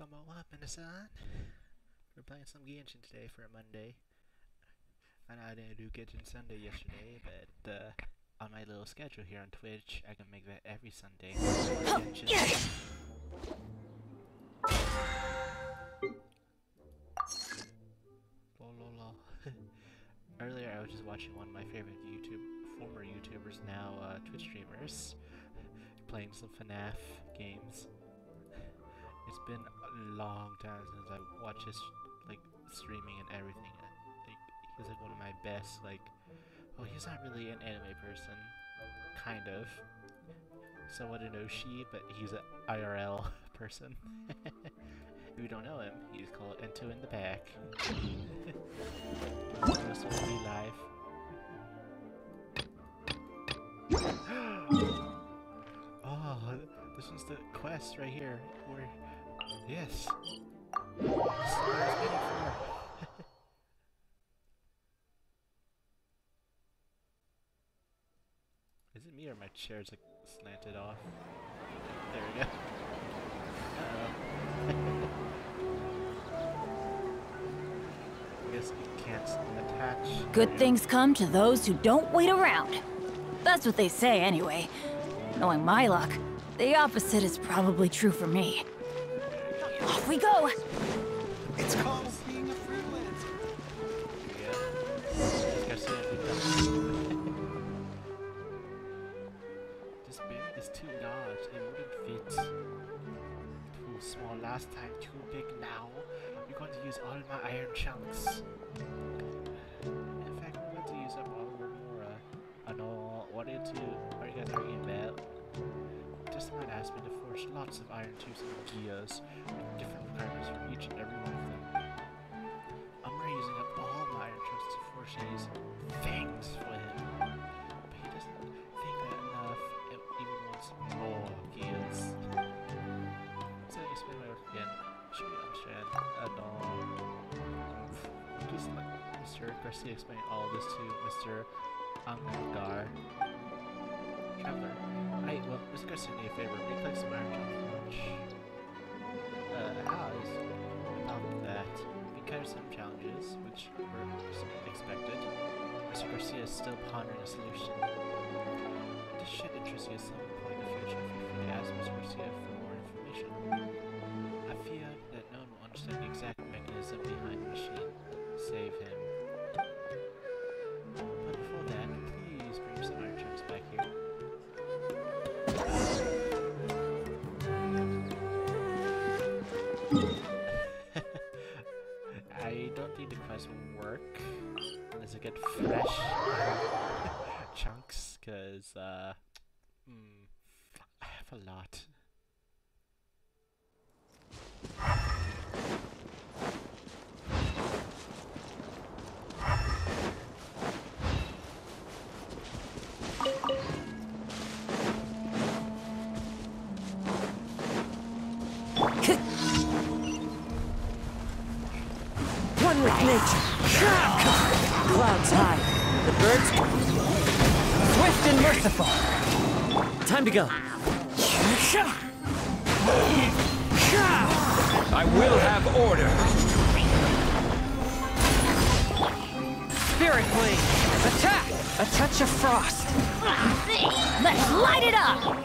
Konbanwa, minasan. We're playing some Genshin today for a Monday. I know I didn't do Genshin Sunday yesterday, but on my little schedule here on Twitch, I can make that every Sunday. Genshin. Lol. Earlier I was just watching one of my favorite former YouTubers, now Twitch streamers, playing some FNAF games. It's been a long time since I watched his streaming and everything. He's like one of my best. Oh, he's not really an anime person, kind of. Somewhat an Oshi, but he's an IRL person. If you don't know him, he's called Ento in the Back. This will be live. Oh, this one's the quest right here. Yes. This is what I was waiting for. Is it me or my chair's slanted off? There we go. I guess it can't attach. Good things come to those who don't wait around. That's what they say anyway. Knowing my luck, the opposite is probably true for me. Off we go! It's called being a freelancer. This baby is too large. It wouldn't fit. Too small last time, too big now. We're going to use all my iron chunks. In fact, we're going to use up all of Remora. I know. What are you guys arguing about? This man asked me to forge lots of iron tubes and gears, with different requirements for each and every one of them. I'm using up all my iron chunks to forge these things for him. But he doesn't think that enough, and even wants more gears. So I explain my work again. Sure you understand. No. Just let Mr. Garcia explain all this to Mr. Angar. Traveler. Hey, well, Mr. Garcia, need a favor. Reclaim some iron chunk forge. How is about that? Because some challenges, which were expected, Mr. Garcia is still pondering a solution. This should interest you at some point in the future. Feel free to ask Mr. Garcia for more information. I fear that no one will understand the exact mechanism behind the machine. Save him. But before that, please bring some iron chunks back here. I don't think the quest will work unless I get fresh chunks, because I have a lot. One with nature. Clouds high. The birds swift and merciful. Time to go. I will have order. Spirit wing. Attack! A touch of frost. Let's light it up!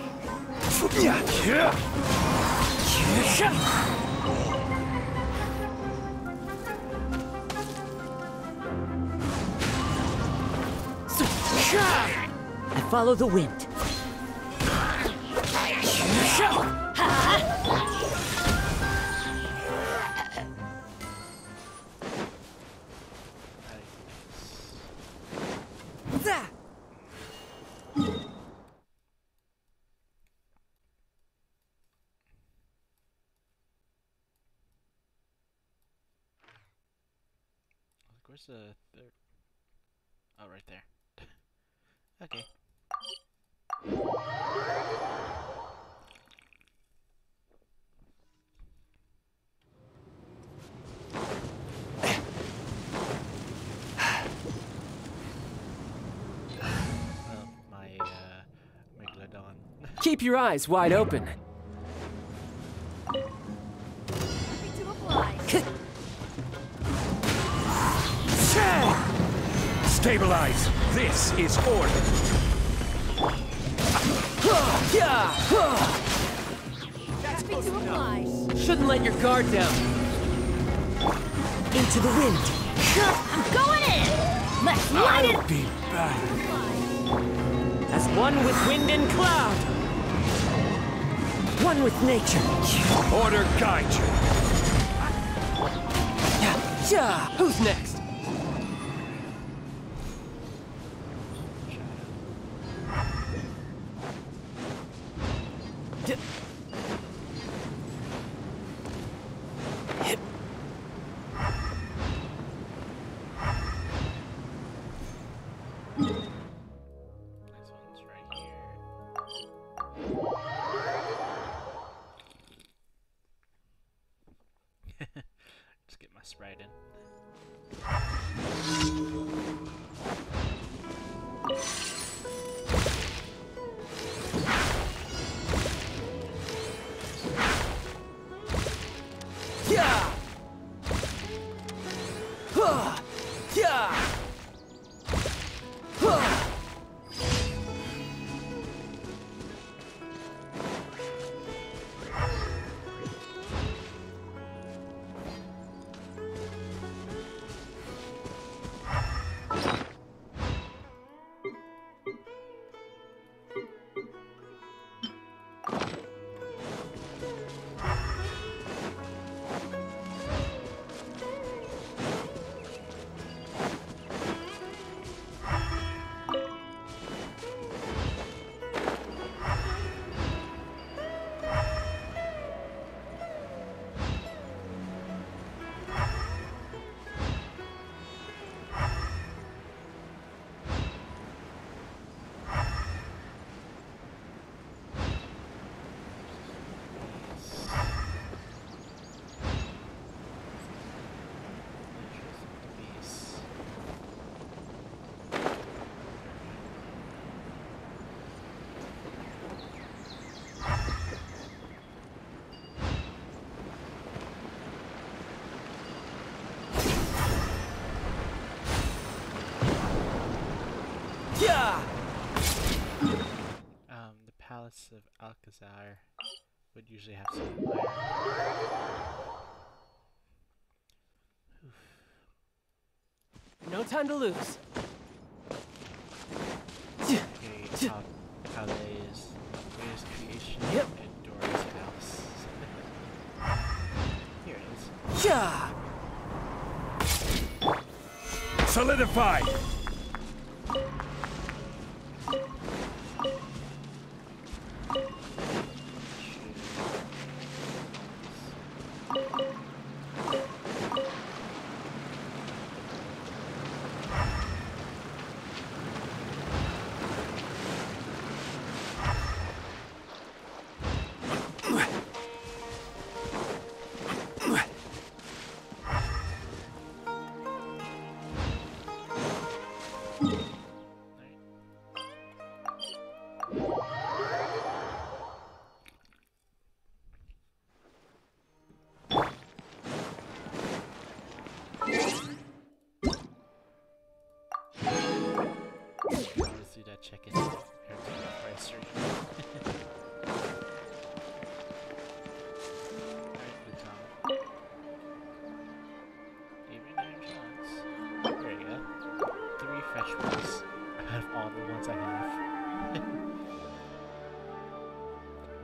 I follow the wind. Where's the third? Oh, right there. Okay. Keep your eyes wide open. Stabilize. This is order. Shouldn't let your guard down. Into the wind. I'm going in! Let's light it! I'll be back. As one with wind and cloud. One with nature. Order guide you. Who's next? This one's right here. Just get my Sprite in. The Palace of Alcazar would usually have some iron. No time to lose. Okay, Calais' greatest creation Yep. and Dory's house. Here it is. Solidify. Let's do that check-in. Price surgery. Alright, good time. Even iron shots. There you go. 3 fetch ones out of all the ones I have.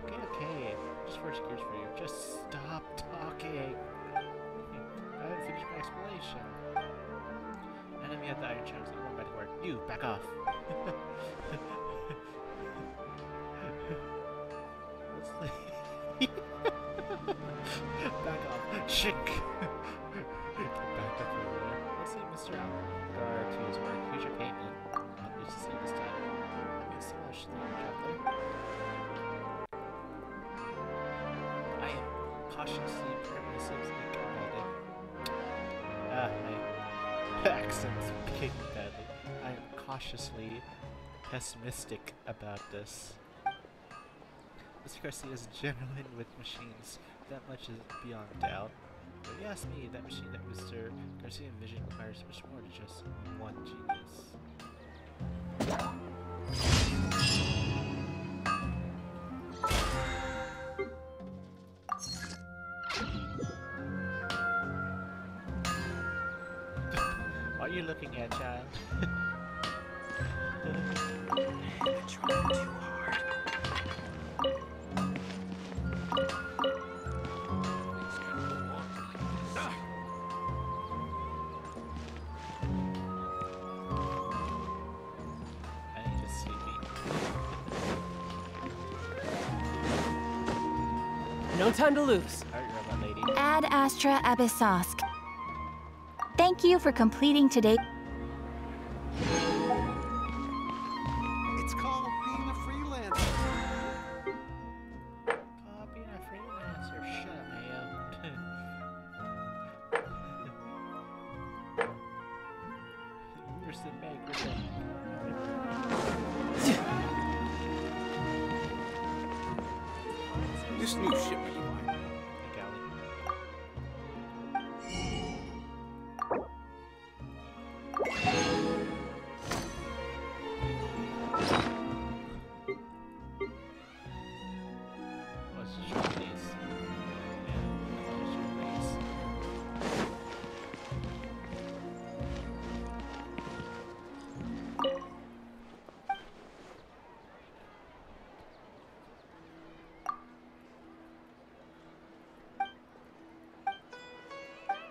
Okay. Just first gears for you. Just stop talking. I haven't finished my explanation. Enemy at the iron channels that won't work. You, back off. What's the back off. Shink! Back up over there. Let's see Mr. Algar to his work. Here's your payment. Not used to see this time. Thanks so much. Thank you, Traveler. I am cautiously pessimistic about it. My accent's picking badly. I am cautiously pessimistic about this. Mr. Garcia is genuine with machines. That much is beyond doubt. But if you ask me, that machine that Mr. Garcia envisioned requires much more than just one genius. What are you looking at, child? You're trying too hard. I need to see me. No time to lose. Alright, robot lady. Ad Astra Abyssosk. Thank you for completing today. It's called being a freelancer. Oh, being a freelancer. Shut up, man. Where's the bag? Where's the... This new shipment you might. Hey, Golly. What's the short piece? Yeah,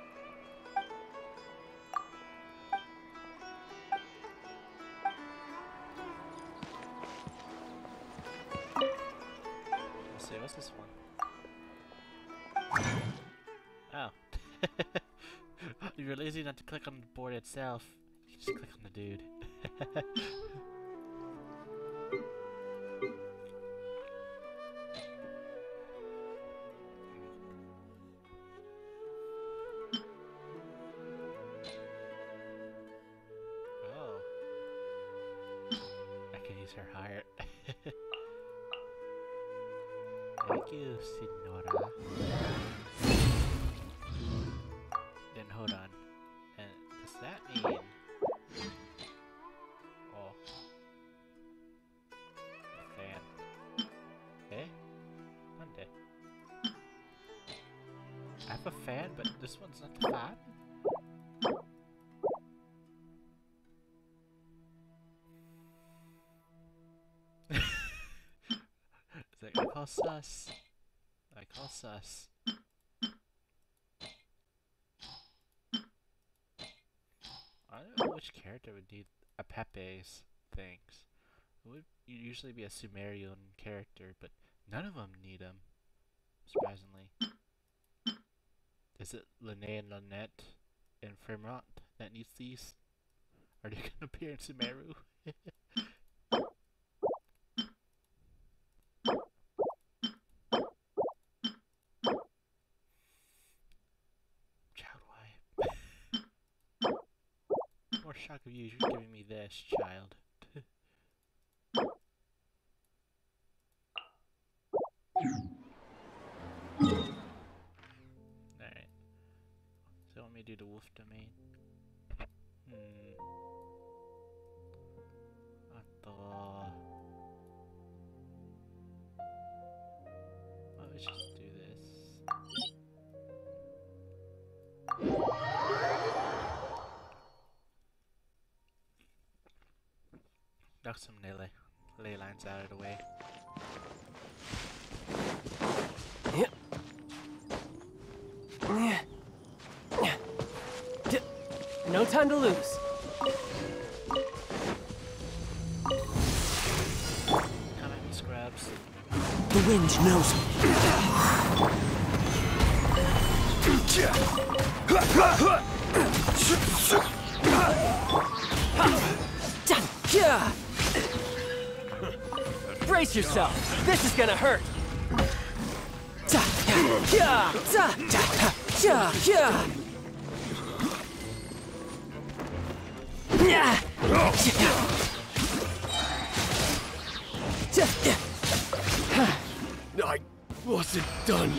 what's the short piece? Let's see, what's this one? Oh. You're lazy not to click on the board itself. You just click on the dude. Oh. I can use her heart. Thank you, Signora. Then hold on. And does that mean? Oh, a fan. Eh? Monday. I have a fan, but this one's not the fan. It's like, I call sus. I call sus. I don't know which character would need a Pepe's things. It would usually be a Sumerian character, but none of them need them, surprisingly. Is it Lene and Lynette and Fremont that needs these? Are they gonna appear in Sumeru? Child, why? More shock of you giving me this, child. Alright. So let me do the wolf domain. Let's just do this. Knock some ley lines out of the way. No time to lose. Come at me, scrubs. The wind knows me. Brace yourself. This is gonna hurt. I wasn't done.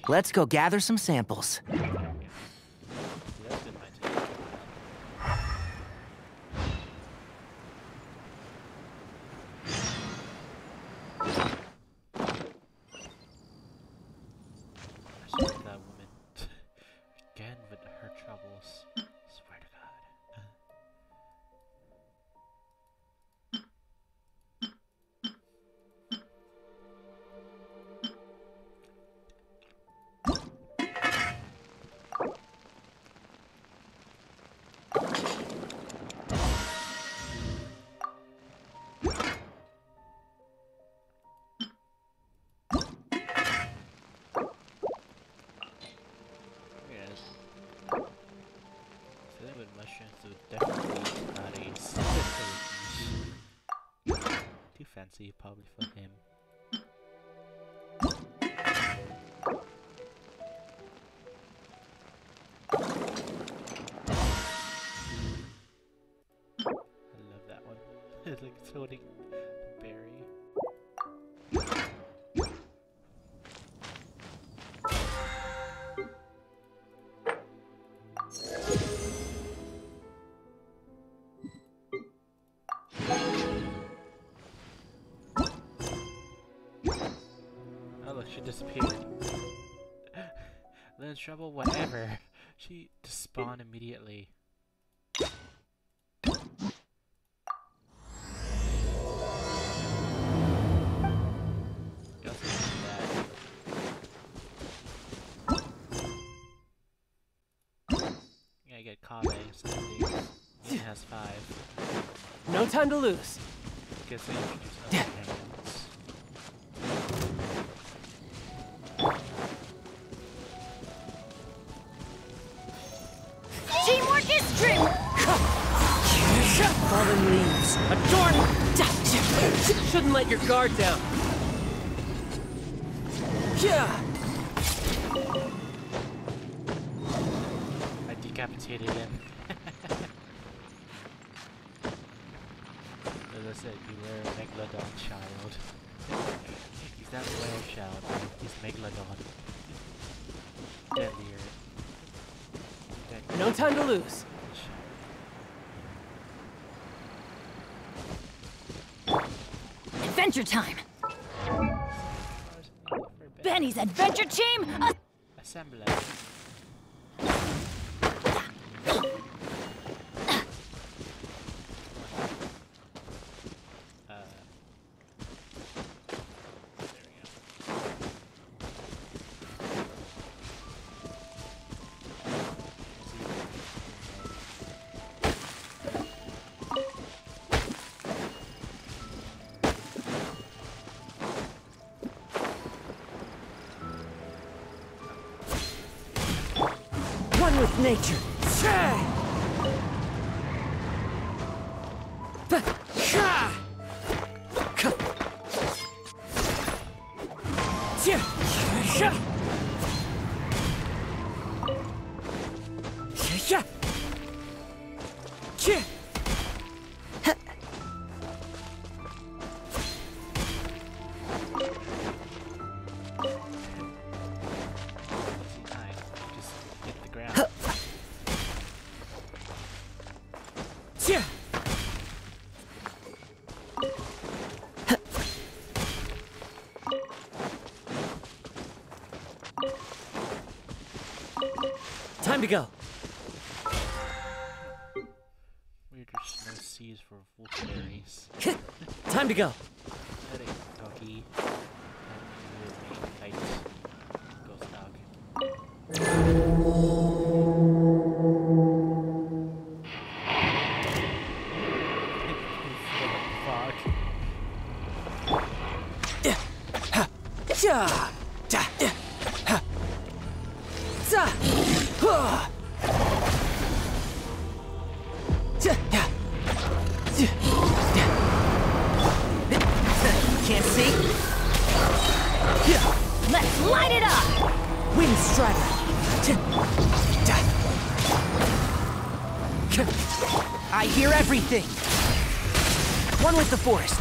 Let's go gather some samples. That's been my take. I swear to that woman. Again with her troubles. Swear to God. Yes. Filling with mushrooms would definitely not a specific dish. Too fancy probably for him. I love that one. It's like it's holding the berry. Oh look, she disappeared. Lynn's trouble, whatever. She despawned immediately. You also do that. Yeah, I get Kave instead of these. Lynn has 5. No time to lose. Guess we introduce other hands. Teamwork is dream! Fallen leaves. Adorn! Shouldn't let your guard down. Yeah. I decapitated him. As I said, beware of Megalodon child. He's not whale child, he's Megalodon. Deadlier. No time to lose. Adventure time! Benny's adventure team! Assembler. One with nature. Just hit the ground. Time to go. Weird, there's no C's for wolfberries. Time to go. Let it, doggy. And you will be fight. Ghost dog. Can't see? Let's light it up! Wind Strider. I hear everything. One with the forest.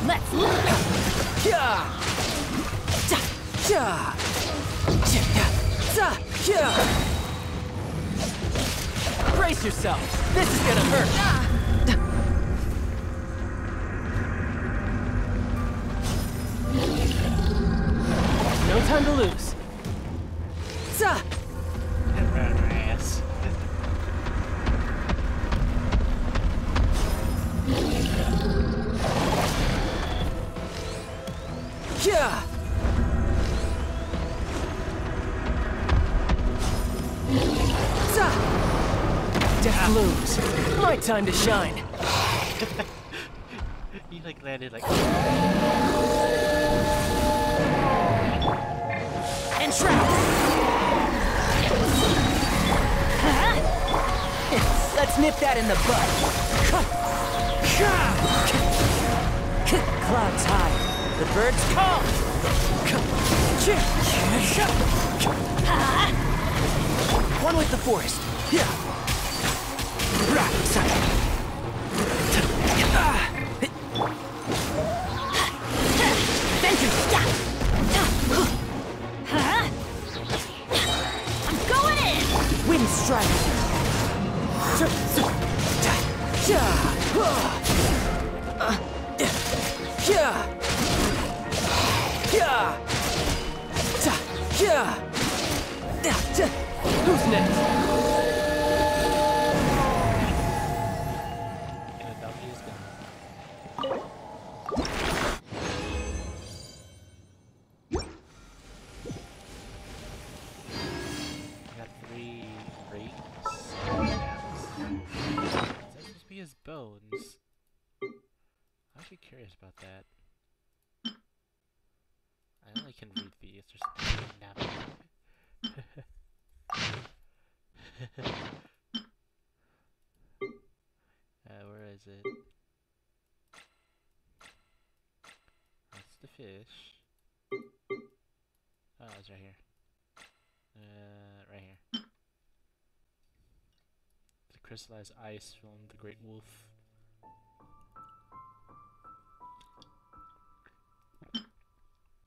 Let's Brace yourself. This is gonna hurt. No time to lose. Burn her ass. Death looms. My time to shine. He like landed like. Entrap! Let's nip that in the bud. Clouds high. The birds call. One with the forest. I'm going in! Wind strike. Who's next? And the W is gone. We got 3 rings. Is that supposed to be his bones? I'm actually curious about that. I only can read these. There's now. Where is it? That's the fish. Oh, it's right here. Right here. The crystallized ice from the Great Wolf.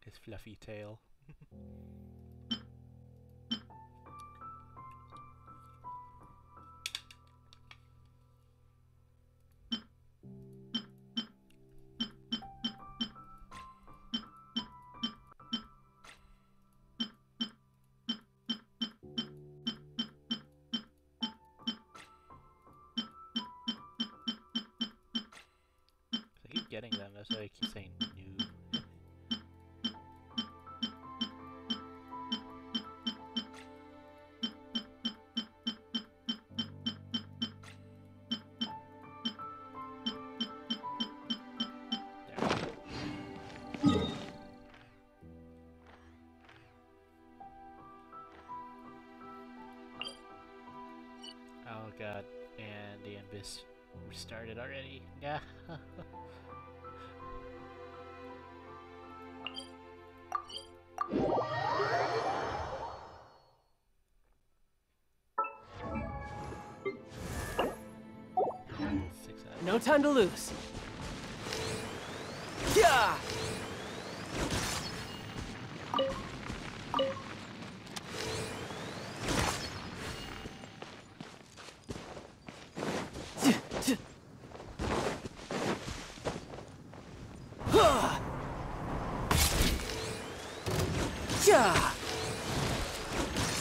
His fluffy tail. I keep getting them, that's why I keep saying new. Oh god, and the abyss restarted already. Yeah. No time to lose.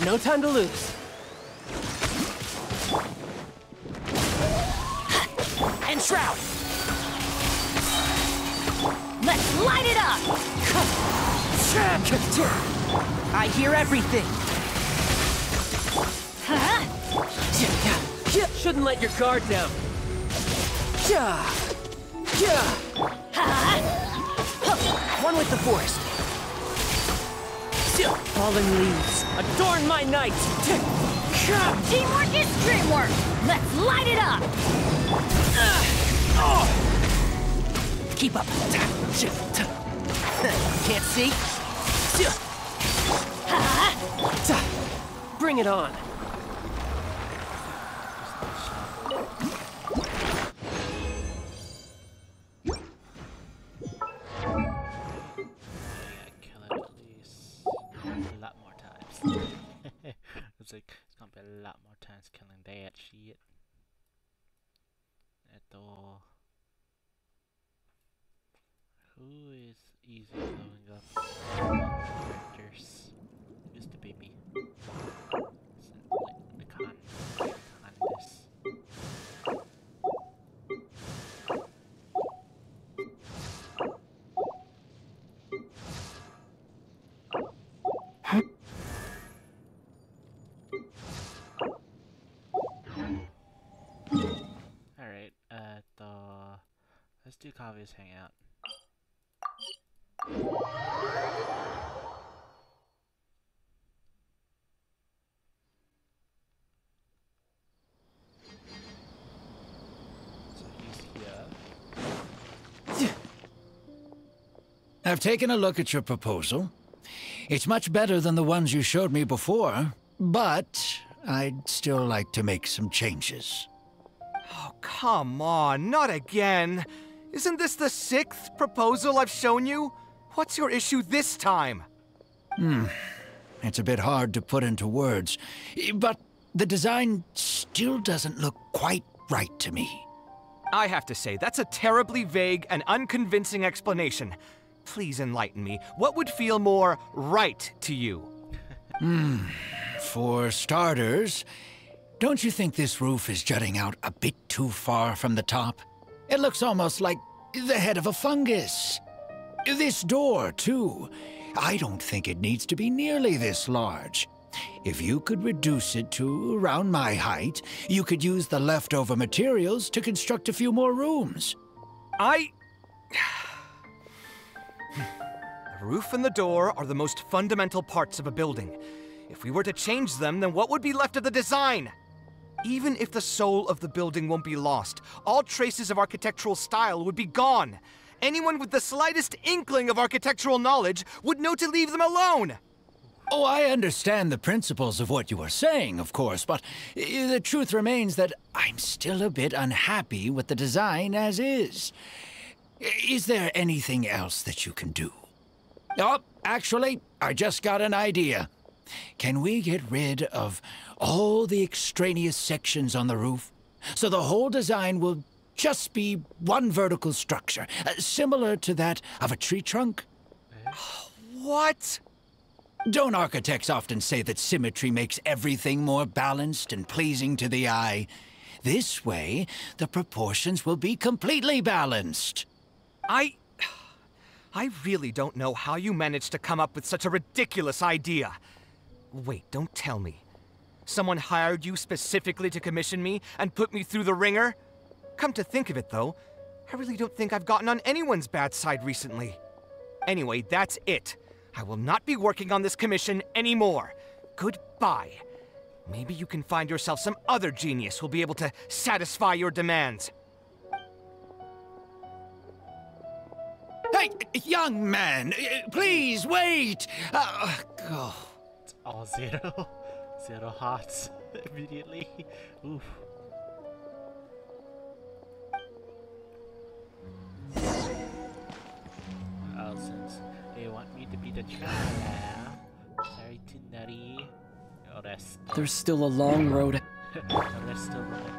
No time to lose. Enshroud! Let's light it up! I hear everything. Shouldn't let your guard down. One with the forest. Falling leaves. Adorn my night. Teamwork is dreamwork! Let's light it up! Keep up. Can't see? Bring it on. Shit. Ito. Who is easy blowing up characters? Who's the baby? The con this. Alright, let's do Kavi's hangout. So he's here. I've taken a look at your proposal. It's much better than the ones you showed me before, but I'd still like to make some changes. Oh, come on, not again. Isn't this the 6th proposal I've shown you? What's your issue this time? It's a bit hard to put into words, but the design still doesn't look quite right to me. I have to say, that's a terribly vague and unconvincing explanation. Please enlighten me. What would feel more right to you? For starters, don't you think this roof is jutting out a bit too far from the top? It looks almost like the head of a fungus. This door, too. I don't think it needs to be nearly this large. If you could reduce it to around my height, you could use the leftover materials to construct a few more rooms. The roof and the door are the most fundamental parts of a building. If we were to change them, then what would be left of the design? Even if the soul of the building won't be lost, all traces of architectural style would be gone. Anyone with the slightest inkling of architectural knowledge would know to leave them alone. Oh, I understand the principles of what you are saying, of course, but the truth remains that I'm still a bit unhappy with the design as is. Is there anything else that you can do? Oh, actually, I just got an idea. Can we get rid of all the extraneous sections on the roof, so the whole design will just be one vertical structure, similar to that of a tree trunk? What? Don't architects often say that symmetry makes everything more balanced and pleasing to the eye? This way, the proportions will be completely balanced. I really don't know how you managed to come up with such a ridiculous idea. Wait, don't tell me. Someone hired you specifically to commission me and put me through the ringer? Come to think of it, though, I really don't think I've gotten on anyone's bad side recently. Anyway, that's it. I will not be working on this commission anymore. Goodbye. Maybe you can find yourself some other genius who'll be able to satisfy your demands. Hey, young man, please wait! It's all zero. Zero hearts immediately. Oof. Oh, since they want me to be the traveler, sorry to nutty. Oh, that's There's still a long road. oh, there's still one.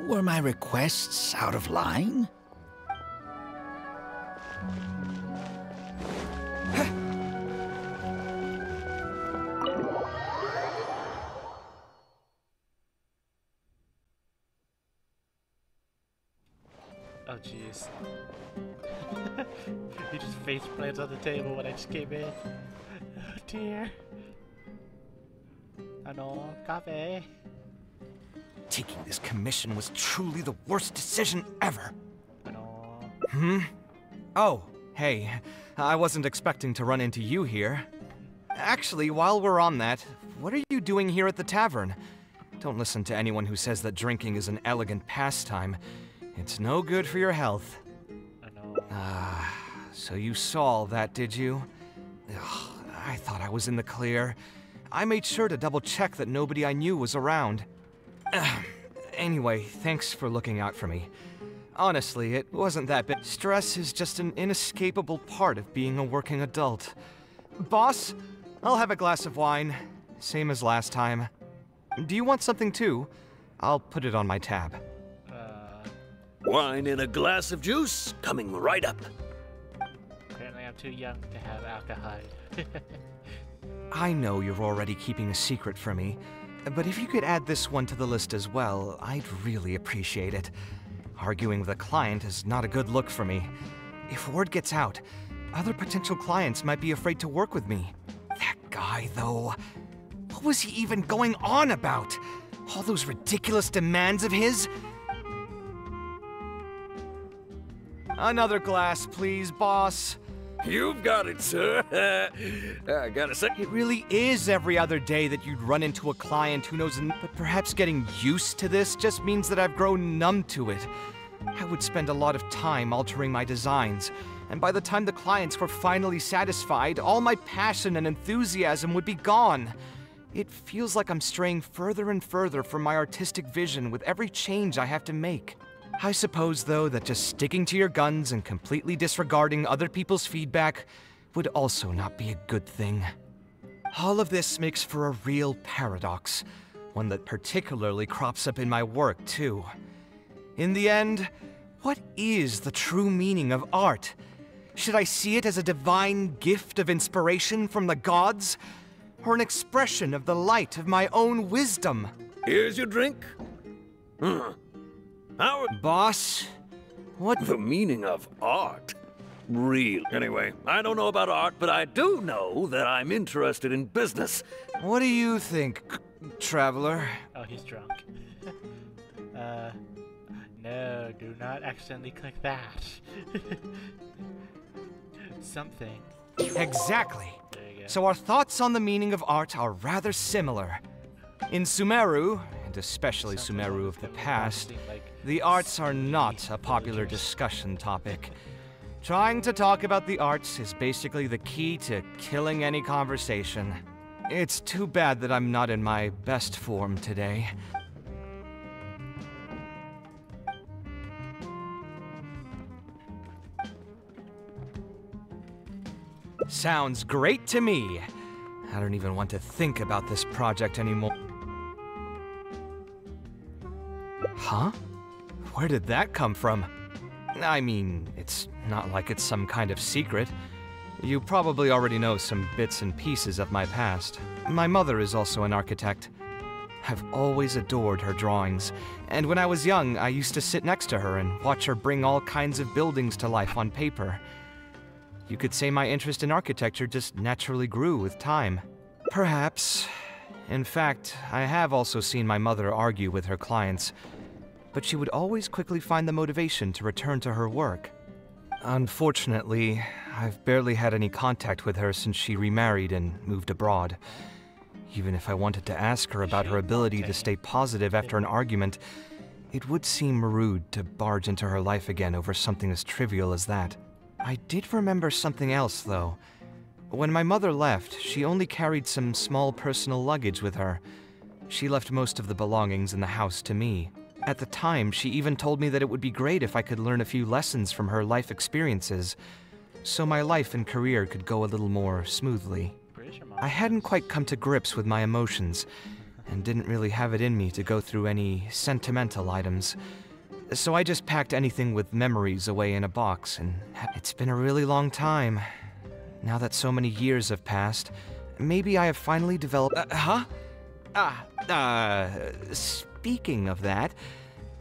Were my requests out of line? Oh jeez. He just face plants on the table when I just came in. Oh dear. Ano, cafe. Taking this commission was truly the worst decision ever. Ano. Oh, hey, I wasn't expecting to run into you here. Actually, while we're on that, what are you doing here at the tavern? Don't listen to anyone who says that drinking is an elegant pastime. It's no good for your health. Ano. So you saw all that, did you? Ugh, I thought I was in the clear. I made sure to double-check that nobody I knew was around. Anyway, thanks for looking out for me. Honestly, it wasn't that bad. Stress is just an inescapable part of being a working adult. Boss, I'll have a glass of wine. Same as last time. Do you want something too? I'll put it on my tab. Wine and a glass of juice coming right up. Apparently I'm too young to have alcohol. I know you're already keeping a secret from me, but if you could add this one to the list as well, I'd really appreciate it. Arguing with a client is not a good look for me. If word gets out, other potential clients might be afraid to work with me. That guy, though, what was he even going on about? All those ridiculous demands of his? Another glass, please, boss. You've got it, sir. I gotta say, It really is every other day that you'd run into a client who knows, but perhaps getting used to this just means that I've grown numb to it. I would spend a lot of time altering my designs, and by the time the clients were finally satisfied, all my passion and enthusiasm would be gone. It feels like I'm straying further and further from my artistic vision with every change I have to make. I suppose, though, that just sticking to your guns and completely disregarding other people's feedback would also not be a good thing. All of this makes for a real paradox, one that particularly crops up in my work, too. In the end, what is the true meaning of art? Should I see it as a divine gift of inspiration from the gods, or an expression of the light of my own wisdom? here's your drink. Boss, what The meaning of art? Real. Anyway, I don't know about art, but I do know that I'm interested in business. What do you think, traveler? Oh, he's drunk. No, do not accidentally click that. Something. Exactly. There you go. So our thoughts on the meaning of art are rather similar. In Sumeru, and especially Sumeru of the past, the arts are not a popular discussion topic. Trying to talk about the arts is basically the key to killing any conversation. It's too bad that I'm not in my best form today. Sounds great to me. I don't even want to think about this project anymore. Huh? Where did that come from? I mean, it's not like it's some kind of secret. You probably already know some bits and pieces of my past. My mother is also an architect. I've always adored her drawings, and when I was young, I used to sit next to her and watch her bring all kinds of buildings to life on paper. You could say my interest in architecture just naturally grew with time. Perhaps. In fact, I have also seen my mother argue with her clients, but she would always quickly find the motivation to return to her work. Unfortunately, I've barely had any contact with her since she remarried and moved abroad. Even if I wanted to ask her about her ability to stay positive after an argument, it would seem rude to barge into her life again over something as trivial as that. I did remember something else, though. When my mother left, she only carried some small personal luggage with her. She left most of the belongings in the house to me. At the time, she even told me that it would be great if I could learn a few lessons from her life experiences, so my life and career could go a little more smoothly. I hadn't quite come to grips with my emotions, and didn't really have it in me to go through any sentimental items. So I just packed anything with memories away in a box, and it's been a really long time. Now that so many years have passed, maybe I have finally developed— speaking of that,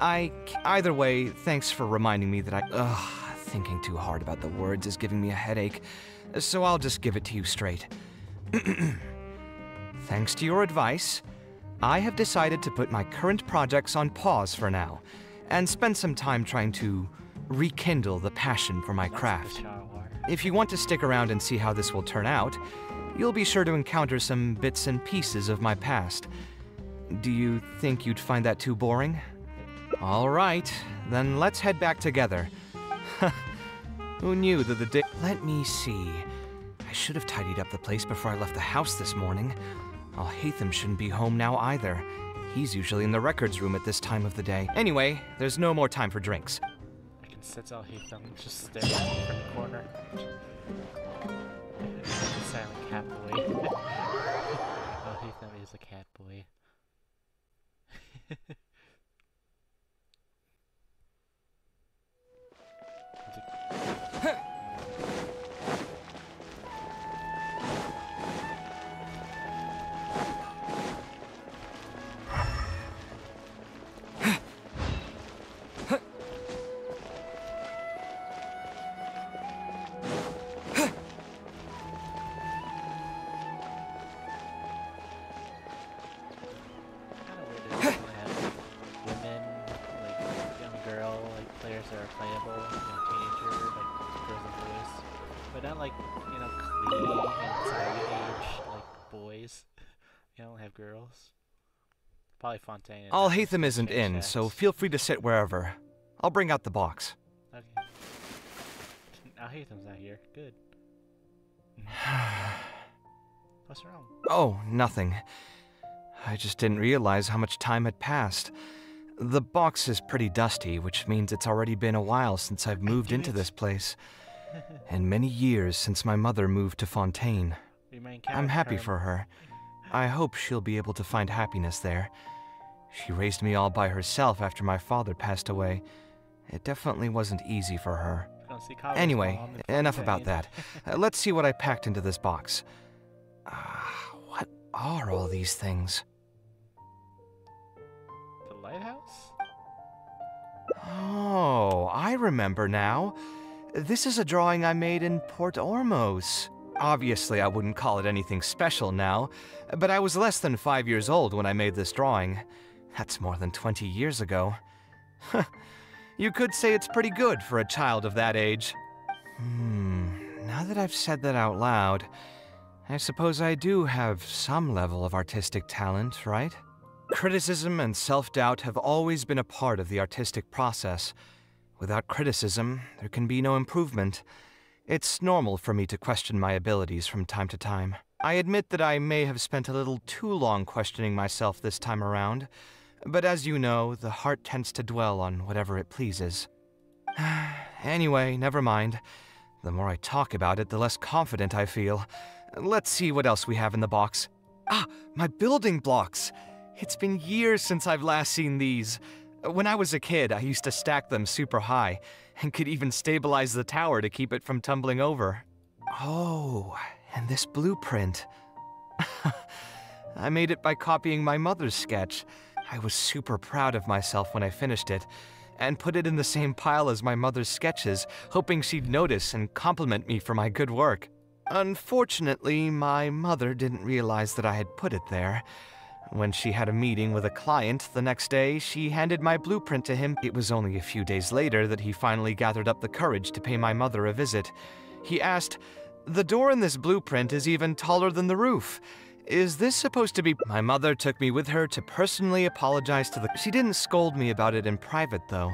either way, thanks for reminding me that thinking too hard about the words is giving me a headache, so I'll just give it to you straight. Thanks to your advice, I have decided to put my current projects on pause for now, and spend some time trying to rekindle the passion for my craft. If you want to stick around and see how this will turn out, you'll be sure to encounter some bits and pieces of my past. Do you think you'd find that too boring? All right, then let's head back together. Who knew that the day— Let me see. I should have tidied up the place before I left the house this morning. Alhaitham shouldn't be home now either. He's usually in the records room at this time of the day. Anyway, there's no more time for drinks. I can sense Alhaitham just staring from the corner. Silent cat boy. Oh, Hatham is a cat boy. Girls. Probably Fontaine. Alhaitham isn't in, so feel free to sit wherever. I'll bring out the box. Okay. Alhaitham's not here. Good. What's wrong? Oh, nothing. I just didn't realize how much time had passed. The box is pretty dusty, which means it's already been a while since I've moved into this place. And many years since my mother moved to Fontaine. I'm happy for her. I hope she'll be able to find happiness there. She raised me all by herself after my father passed away. It definitely wasn't easy for her. Anyway, enough about that. Let's see what I packed into this box. What are all these things? The lighthouse? Oh, I remember now. This is a drawing I made in Port Ormos. Obviously, I wouldn't call it anything special now, but I was less than 5 years old when I made this drawing. That's more than 20 years ago. You could say it's pretty good for a child of that age. Now that I've said that out loud, I suppose I do have some level of artistic talent, right? Criticism and self-doubt have always been a part of the artistic process. Without criticism, there can be no improvement. It's normal for me to question my abilities from time to time. I admit that I may have spent a little too long questioning myself this time around, but as you know, the heart tends to dwell on whatever it pleases. Anyway, never mind. The more I talk about it, the less confident I feel. Let's see what else we have in the box. My building blocks! It's been years since I've last seen these. When I was a kid, I used to stack them super high, and could even stabilize the tower to keep it from tumbling over. Oh, and this blueprint. I made it by copying my mother's sketch. I was super proud of myself when I finished it, and put it in the same pile as my mother's sketches, hoping she'd notice and compliment me for my good work. Unfortunately, my mother didn't realize that I had put it there. When she had a meeting with a client the next day, she handed my blueprint to him. It was only a few days later that he finally gathered up the courage to pay my mother a visit. He asked, "The door in this blueprint is even taller than the roof. Is this supposed to be—" My mother took me with her to personally apologize to the— She didn't scold me about it in private, though.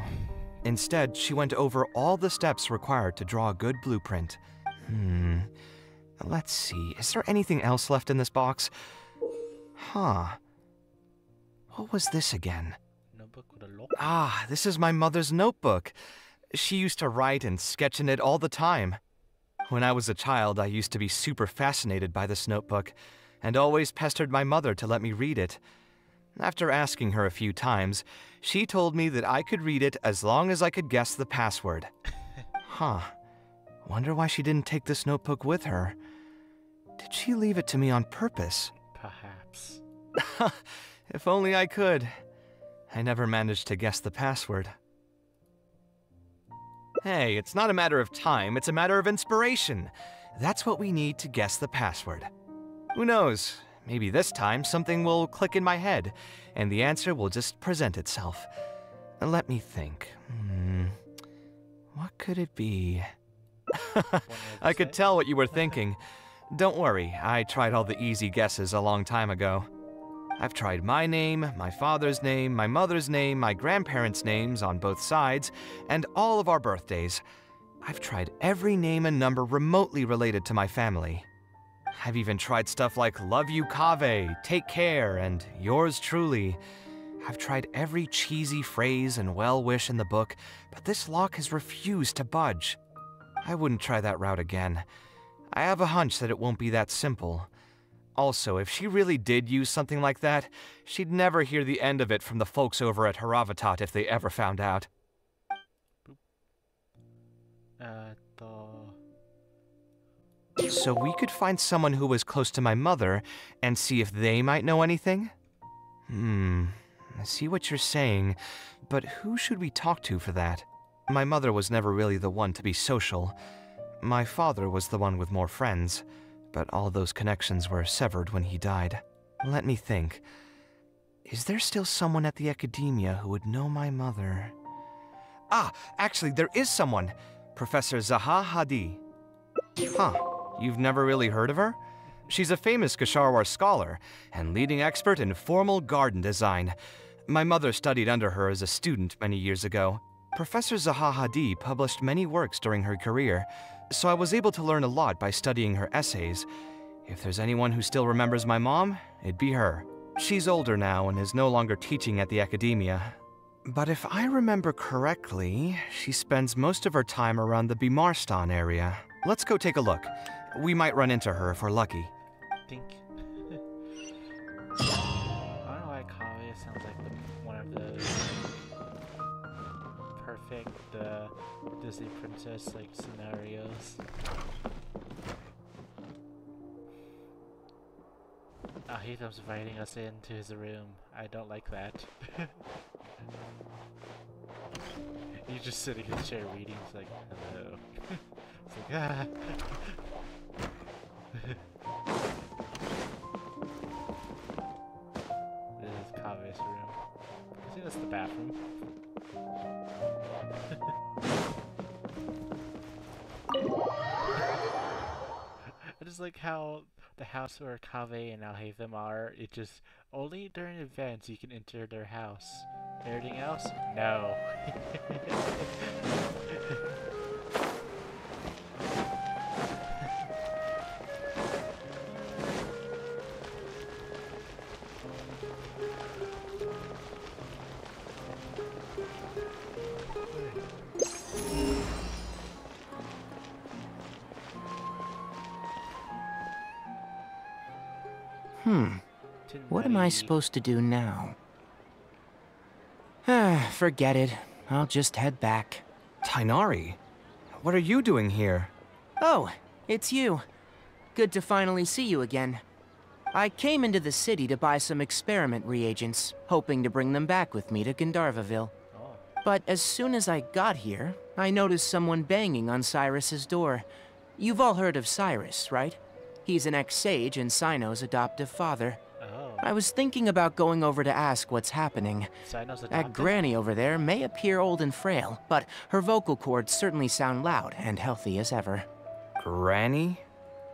Instead, she went over all the steps required to draw a good blueprint. Let's see, is there anything else left in this box? What was this again? Notebook with a lock? This is my mother's notebook. She used to write and sketch in it all the time. When I was a child, I used to be super fascinated by this notebook, and always pestered my mother to let me read it. After asking her a few times, she told me that I could read it as long as I could guess the password. Wonder why she didn't take this notebook with her. Did she leave it to me on purpose? Perhaps. If only I could. I never managed to guess the password. Hey, it's not a matter of time, it's a matter of inspiration. That's what we need to guess the password. Who knows? Maybe this time something will click in my head, and the answer will just present itself. Let me think. What could it be? I could tell what you were thinking. Don't worry, I tried all the easy guesses a long time ago. I've tried my name, my father's name, my mother's name, my grandparents' names on both sides, and all of our birthdays. I've tried every name and number remotely related to my family. I've even tried stuff like Love You Cave, Take Care, and Yours Truly. I've tried every cheesy phrase and well-wish in the book, but this lock has refused to budge. I wouldn't try that route again. I have a hunch that it won't be that simple. Also, if she really did use something like that, she'd never hear the end of it from the folks over at Haravatat if they ever found out. So we could find someone who was close to my mother and see if they might know anything? I see what you're saying, but who should we talk to for that? My mother was never really the one to be social. My father was the one with more friends, but all those connections were severed when he died. Let me think. Is there still someone at the academia who would know my mother? Ah, actually, there is someone. Professor Zaha Hadid. Huh, you've never really heard of her? She's a famous Kshatriyar scholar and leading expert in formal garden design. My mother studied under her as a student many years ago. Professor Zaha Hadid published many works during her career, so I was able to learn a lot by studying her essays. If there's anyone who still remembers my mom, it'd be her. She's older now and is no longer teaching at the academia. But if I remember correctly, she spends most of her time around the Bimarstan area. Let's go take a look. We might run into her if we're lucky. Think. I don't know why Kaveh sounds like one of those perfect Disney princess like scenarios. Ahitham's inviting us into his room. I don't like that. He's just sitting in his chair reading. He's like, hello. It's like, ah. This is Kaveh's room. I think that's the bathroom. I just like how the house where Kaveh and Alhaitham are, it just only during events you can enter their house. Everything else? No. What am I supposed to do now? Forget it. I'll just head back. Tighnari, what are you doing here? Oh, it's you. Good to finally see you again. I came into the city to buy some experiment reagents, hoping to bring them back with me to Gandharvaville. But as soon as I got here, I noticed someone banging on Cyrus's door. You've all heard of Cyrus, right? He's an ex-sage and Cyno's adoptive father. I was thinking about going over to ask what's happening. That granny over there may appear old and frail, but her vocal cords certainly sound loud and healthy as ever. Granny?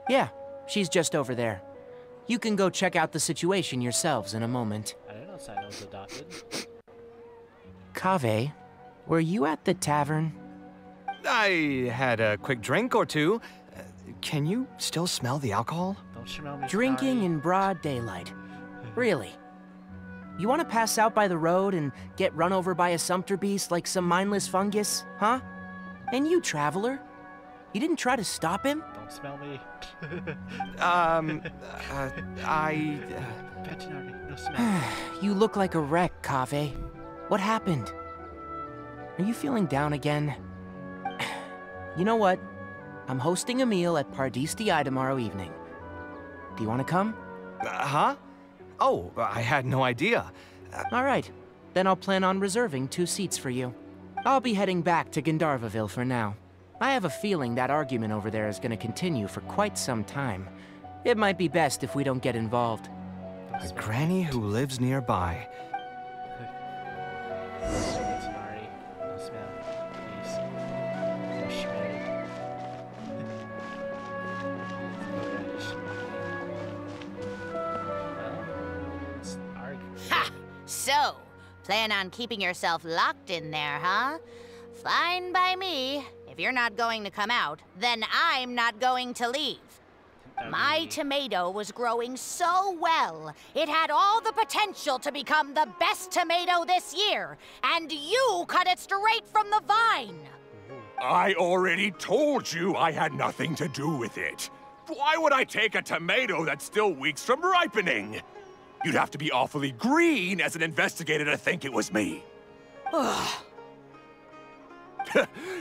Yeah, she's just over there. You can go check out the situation yourselves in a moment. I didn't know Cyno was adopted. Kaveh, were you at the tavern? I had a quick drink or two. Can you still smell the alcohol? Don't smell me. Drinking in broad daylight. Really? You want to pass out by the road and get run over by a sumpter beast like some mindless fungus, huh? And you, traveler? You didn't try to stop him? Don't smell me. Vetinari, no smell. You look like a wreck, Kaveh. What happened? Are you feeling down again? You know what? I'm hosting a meal at Pardis Eye tomorrow evening. Do you want to come? Huh? Oh, I had no idea. All right. Then I'll plan on reserving 2 seats for you. I'll be heading back to Gandharvaville for now. I have a feeling that argument over there is going to continue for quite some time. It might be best if we don't get involved. A granny who lives nearby. Sorry. No smell. Please. No smell. Ha! So, plan on keeping yourself locked in there, huh? Fine by me. If you're not going to come out, then I'm not going to leave. My tomato was growing so well, it had all the potential to become the best tomato this year, and you cut it straight from the vine. I already told you I had nothing to do with it. Why would I take a tomato that's still weeks from ripening? You'd have to be awfully green as an investigator to think it was me.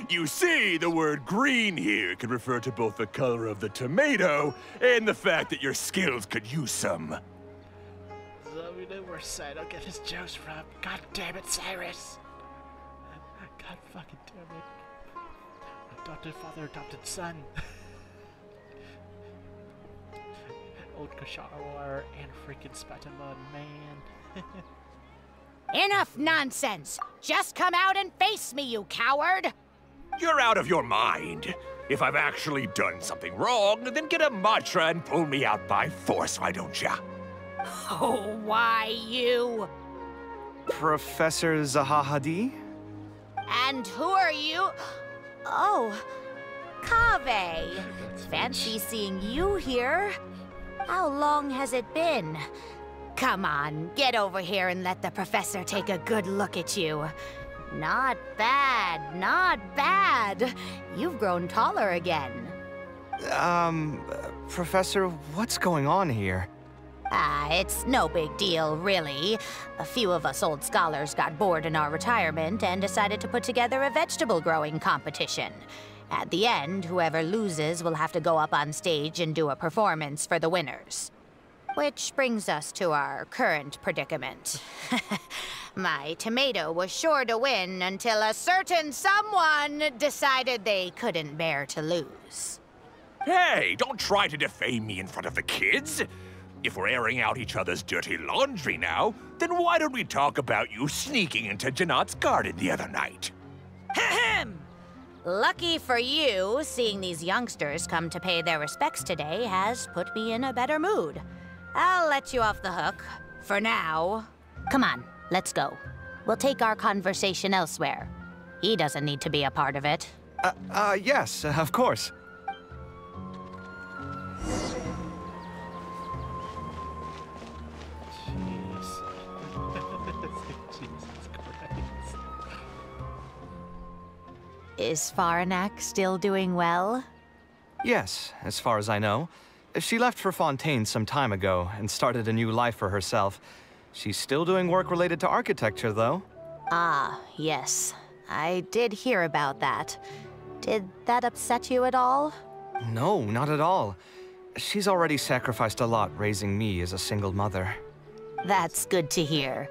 You see, the word green here could refer to both the color of the tomato and the fact that your skills could use some. So we know where Saito get his juice from. God damn it, Cyrus! God fucking damn it. Adopted father, adopted son. Old Kashawar and freaking Spatamon, man. Enough nonsense! Just come out and face me, you coward! You're out of your mind. If I've actually done something wrong, then get a mantra and pull me out by force, why don't ya? Oh, why you? Professor Zahahadi? And who are you? Oh, Kaveh. Fancy seeing you here. How long has it been? Come on, get over here and let the professor take a good look at you. Not bad, not bad. You've grown taller again. Professor, what's going on here? It's no big deal, really. A few of us old scholars got bored in our retirement and decided to put together a vegetable growing competition. At the end, whoever loses will have to go up on stage and do a performance for the winners. Which brings us to our current predicament. My tomato was sure to win until a certain someone decided they couldn't bear to lose. Hey, don't try to defame me in front of the kids. If we're airing out each other's dirty laundry now, then why don't we talk about you sneaking into Janat's garden the other night? Ahem! Lucky for you, seeing these youngsters come to pay their respects today has put me in a better mood. I'll let you off the hook, for now. Come on, let's go. We'll take our conversation elsewhere. He doesn't need to be a part of it. Yes, of course. Jesus Christ. Is Faranak still doing well? Yes, as far as I know. She left for Fontaine some time ago and started a new life for herself. She's still doing work related to architecture, though. Ah, yes. I did hear about that. Did that upset you at all? No, not at all. She's already sacrificed a lot raising me as a single mother. That's good to hear.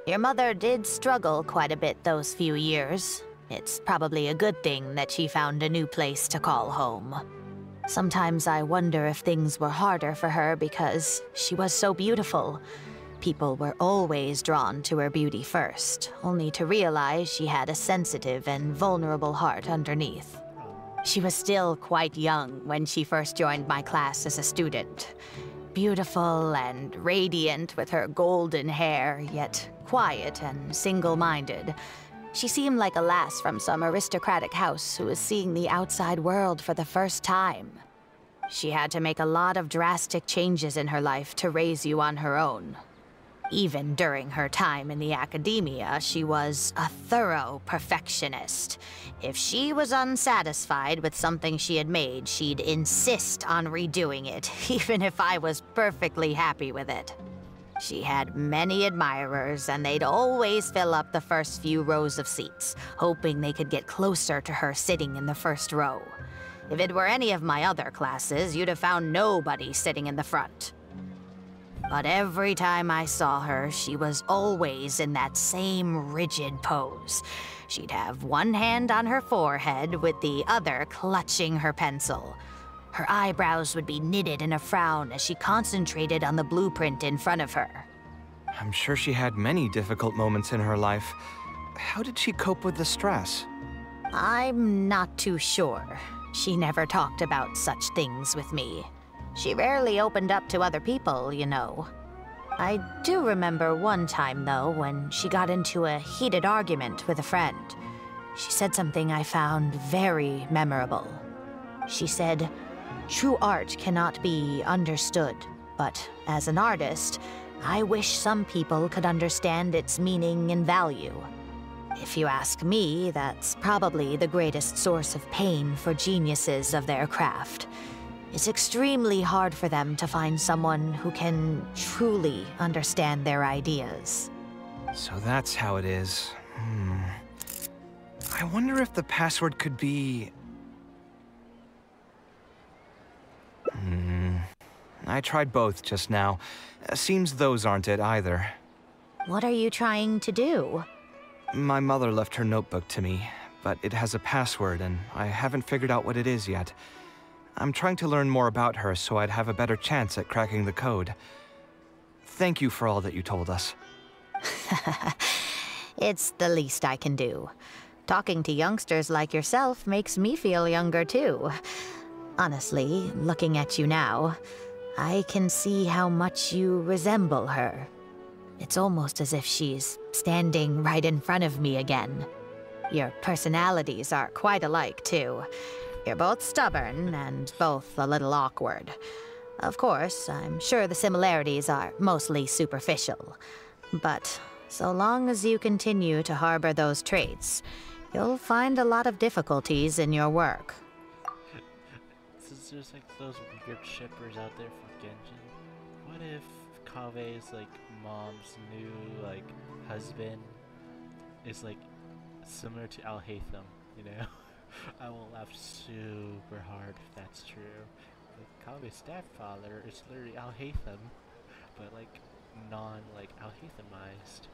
Your mother did struggle quite a bit those few years. It's probably a good thing that she found a new place to call home. Sometimes I wonder if things were harder for her because she was so beautiful. People were always drawn to her beauty first, only to realize she had a sensitive and vulnerable heart underneath. She was still quite young when she first joined my class as a student. Beautiful and radiant with her golden hair, yet quiet and single-minded. She seemed like a lass from some aristocratic house who was seeing the outside world for the first time. She had to make a lot of drastic changes in her life to raise you on her own. Even during her time in the academia, she was a thorough perfectionist. If she was unsatisfied with something she had made, she'd insist on redoing it, even if I was perfectly happy with it. She had many admirers, and they'd always fill up the first few rows of seats, hoping they could get closer to her sitting in the first row. If it were any of my other classes, you'd have found nobody sitting in the front. But every time I saw her, she was always in that same rigid pose. She'd have one hand on her forehead with the other clutching her pencil. Her eyebrows would be knitted in a frown as she concentrated on the blueprint in front of her. I'm sure she had many difficult moments in her life. How did she cope with the stress? I'm not too sure. She never talked about such things with me. She rarely opened up to other people, you know. I do remember one time, though, when she got into a heated argument with a friend. She said something I found very memorable. She said, "True art cannot be understood, but as an artist, I wish some people could understand its meaning and value." If you ask me, that's probably the greatest source of pain for geniuses of their craft. It's extremely hard for them to find someone who can truly understand their ideas. So that's how it is. I wonder if the password could be... I tried both just now. Seems those aren't it either. What are you trying to do? My mother left her notebook to me, but it has a password and I haven't figured out what it is yet. I'm trying to learn more about her so I'd have a better chance at cracking the code. Thank you for all that you told us. It's the least I can do. Talking to youngsters like yourself makes me feel younger too. Honestly, looking at you now, I can see how much you resemble her. It's almost as if she's standing right in front of me again. Your personalities are quite alike too. You're both stubborn and both a little awkward. Of course, I'm sure the similarities are mostly superficial. But so long as you continue to harbor those traits, you'll find a lot of difficulties in your work. Since there's like those weird shippers out there for Genjin, what if Kave's like mom's new like husband is like similar to Alhaitham, you know? I will laugh super hard if that's true. Like, Kave's stepfather is literally Alhaitham, but like like Alhaithamized.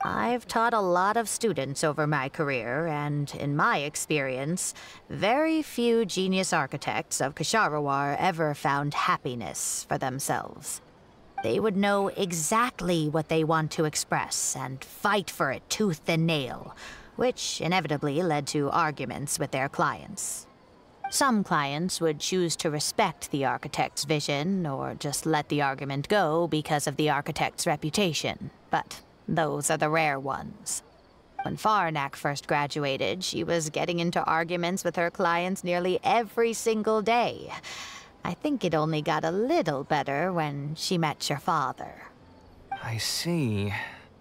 I've taught a lot of students over my career, and in my experience, very few genius architects of Kshahrewar ever found happiness for themselves. They would know exactly what they want to express and fight for it tooth and nail, which inevitably led to arguments with their clients. Some clients would choose to respect the architect's vision or just let the argument go because of the architect's reputation, but those are the rare ones. When Faranak first graduated, she was getting into arguments with her clients nearly every single day. I think it only got a little better when she met your father. I see.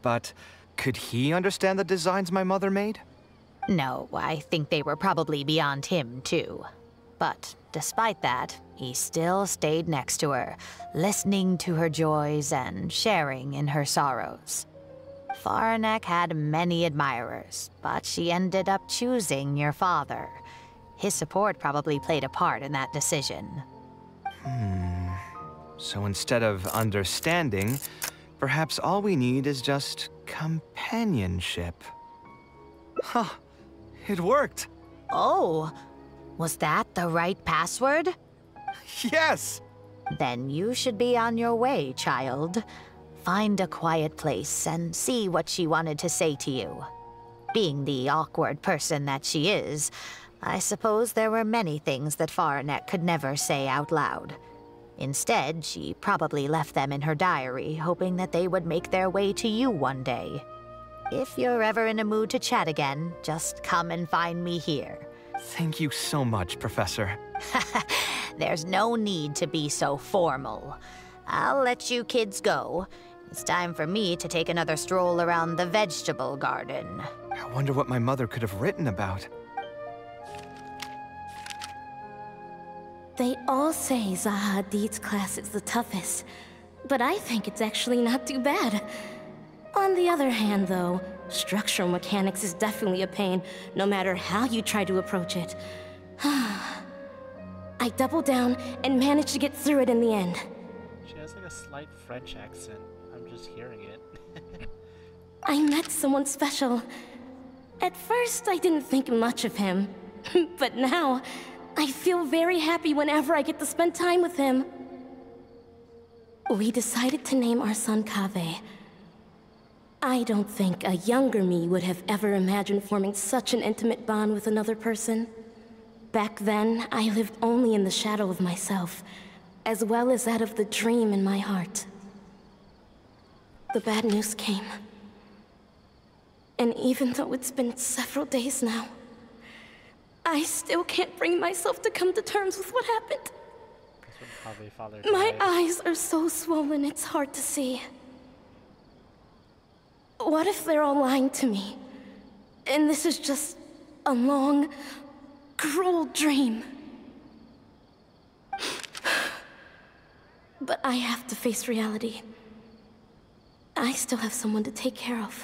But could he understand the designs my mother made? No, I think they were probably beyond him, too. But despite that, he still stayed next to her, listening to her joys and sharing in her sorrows. Faranak had many admirers, but she ended up choosing your father. His support probably played a part in that decision. So instead of understanding, perhaps all we need is just companionship. Huh. It worked. Oh, was that the right password? Yes! Then you should be on your way, child. Find a quiet place and see what she wanted to say to you. Being the awkward person that she is, I suppose there were many things that Faranek could never say out loud. Instead, she probably left them in her diary, hoping that they would make their way to you one day. If you're ever in a mood to chat again, just come and find me here. Thank you so much, Professor. There's no need to be so formal. I'll let you kids go. It's time for me to take another stroll around the vegetable garden. I wonder what my mother could have written about. They all say Zaha Hadid's class is the toughest, but I think it's actually not too bad. On the other hand, though, structural mechanics is definitely a pain, no matter how you try to approach it. I doubled down and managed to get through it in the end. She has like a slight French accent. I'm just hearing it. I met someone special. At first, I didn't think much of him, but now, I feel very happy whenever I get to spend time with him. We decided to name our son Kaveh. I don't think a younger me would have ever imagined forming such an intimate bond with another person. Back then, I lived only in the shadow of myself, as well as that of the dream in my heart. The bad news came. And even though it's been several days now, I still can't bring myself to come to terms with what happened. My eyes are so swollen, it's hard to see. What if they're all lying to me? And this is just a long, cruel dream? But I have to face reality. I still have someone to take care of.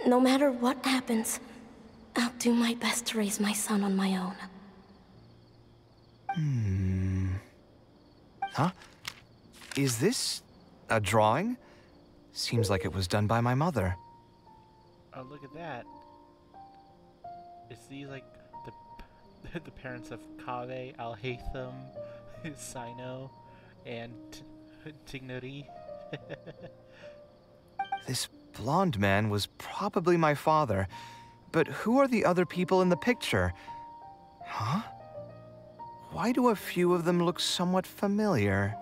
No matter what happens, I'll do my best to raise my son on my own. Huh? Is this a drawing? Seems like it was done by my mother. Oh, look at that. Is these like the parents of Kaveh, Al-Haytham, Sino, and Tignari? This blonde man was probably my father, but who are the other people in the picture? Huh? Why do a few of them look somewhat familiar?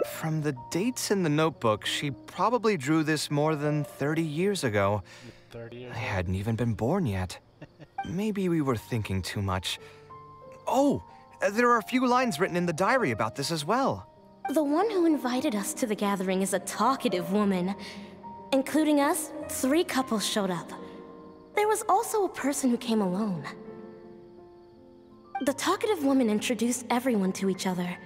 From the dates in the notebook, she probably drew this more than 30 years ago. 30 years I hadn't even been born yet. Maybe we were thinking too much. Oh, there are a few lines written in the diary about this as well. The one who invited us to the gathering is a talkative woman. Including us, 3 couples showed up. There was also a person who came alone. The talkative woman introduced everyone to each other.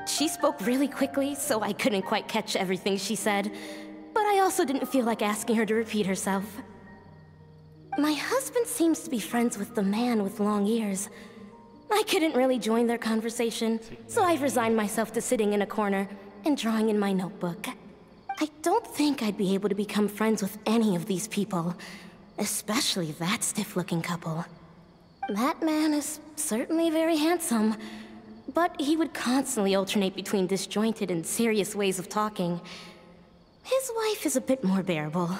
She spoke really quickly, so I couldn't quite catch everything she said, but I also didn't feel like asking her to repeat herself. My husband seems to be friends with the man with long ears. I couldn't really join their conversation, so I've resigned myself to sitting in a corner and drawing in my notebook. I don't think I'd be able to become friends with any of these people, especially that stiff-looking couple. That man is certainly very handsome, but he would constantly alternate between disjointed and serious ways of talking. His wife is a bit more bearable.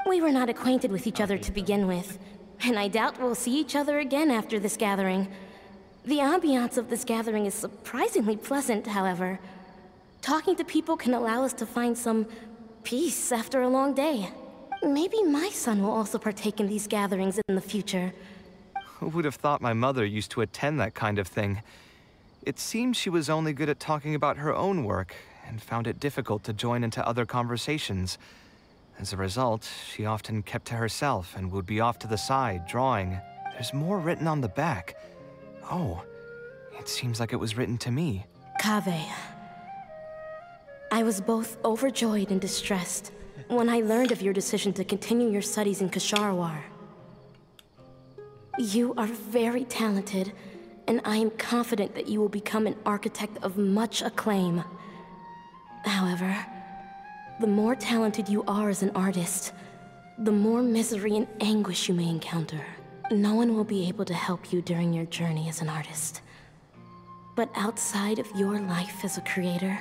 We were not acquainted with each other to begin with, and I doubt we'll see each other again after this gathering. The ambiance of this gathering is surprisingly pleasant, however. Talking to people can allow us to find some peace after a long day. Maybe my son will also partake in these gatherings in the future. Who would have thought my mother used to attend that kind of thing? It seemed she was only good at talking about her own work, and found it difficult to join into other conversations. As a result, she often kept to herself and would be off to the side, drawing. There's more written on the back. Oh, it seems like it was written to me. Kaveh. I was both overjoyed and distressed when I learned of your decision to continue your studies in Kshahrewar. You are very talented, and I am confident that you will become an architect of much acclaim. However, the more talented you are as an artist, the more misery and anguish you may encounter. No one will be able to help you during your journey as an artist. But outside of your life as a creator,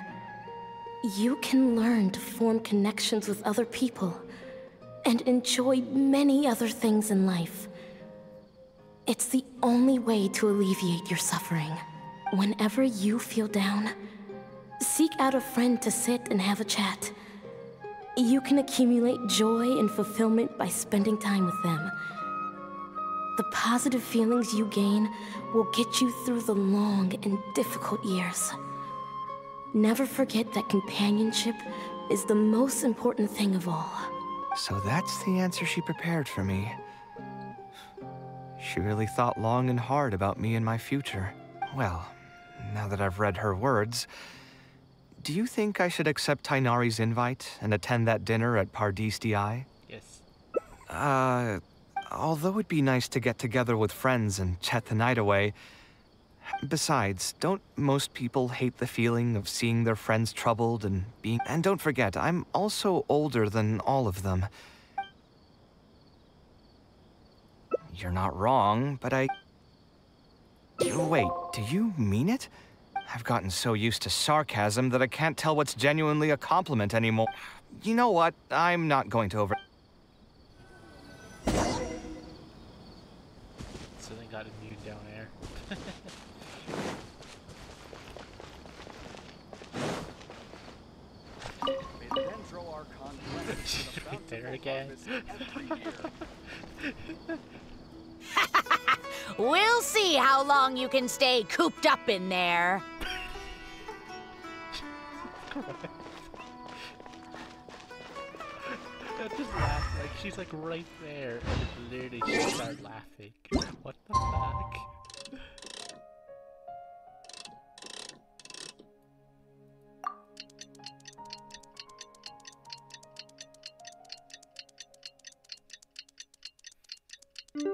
you can learn to form connections with other people and enjoy many other things in life. It's the only way to alleviate your suffering. Whenever you feel down, seek out a friend to sit and have a chat. You can accumulate joy and fulfillment by spending time with them. The positive feelings you gain will get you through the long and difficult years. Never forget that companionship is the most important thing of all. So that's the answer she prepared for me. She really thought long and hard about me and my future. Well, now that I've read her words, do you think I should accept Tighnari's invite and attend that dinner at Pardis D'i? Yes. Although it'd be nice to get together with friends and chat the night away, besides, don't most people hate the feeling of seeing their friends troubled and being... And don't forget, I'm also older than all of them. You're not wrong, but Wait, do you mean it? I've gotten so used to sarcasm that I can't tell what's genuinely a compliment anymore. You know what? I'm not going to over... So they got a new down air. Right there again. We'll see how long you can stay cooped up in there. I just laughed, like she's like right there, and literally she started laughing. What the fuck? Off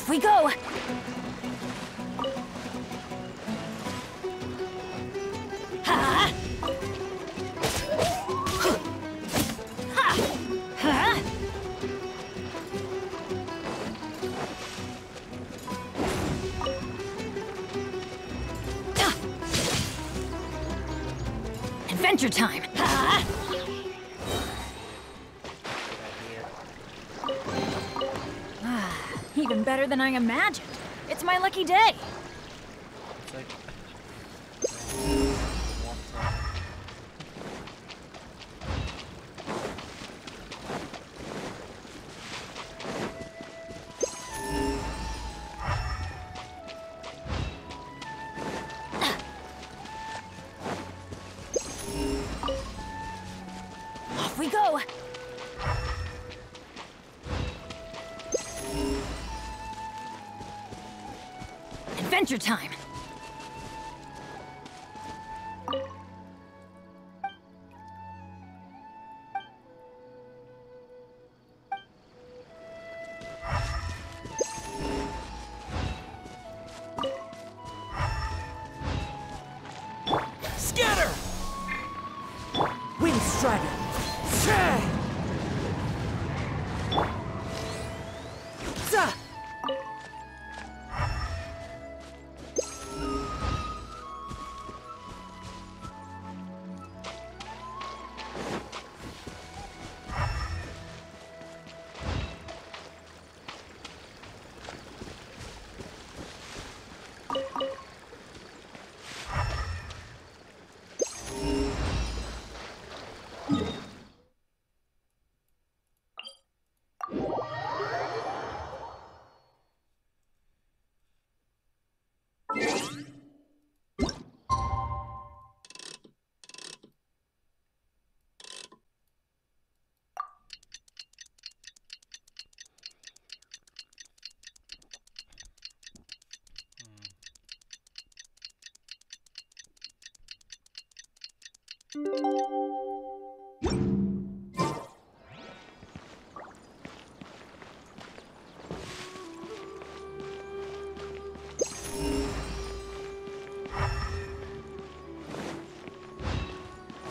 we go! Adventure time! Even better than I imagined. It's my lucky day. It's like... Off we go! Adventure time! Scatter! Wind Strider! Shay! Za!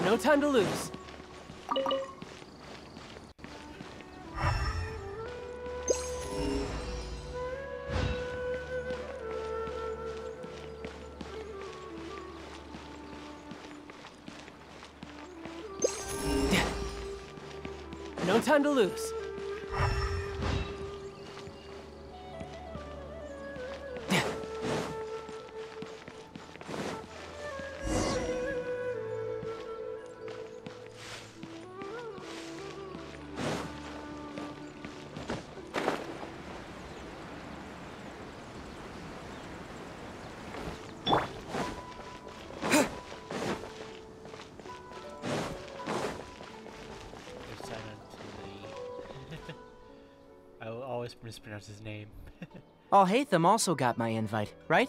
No time to lose. No time to lose. I will always mispronounce his name. Alhaitham also got my invite, right?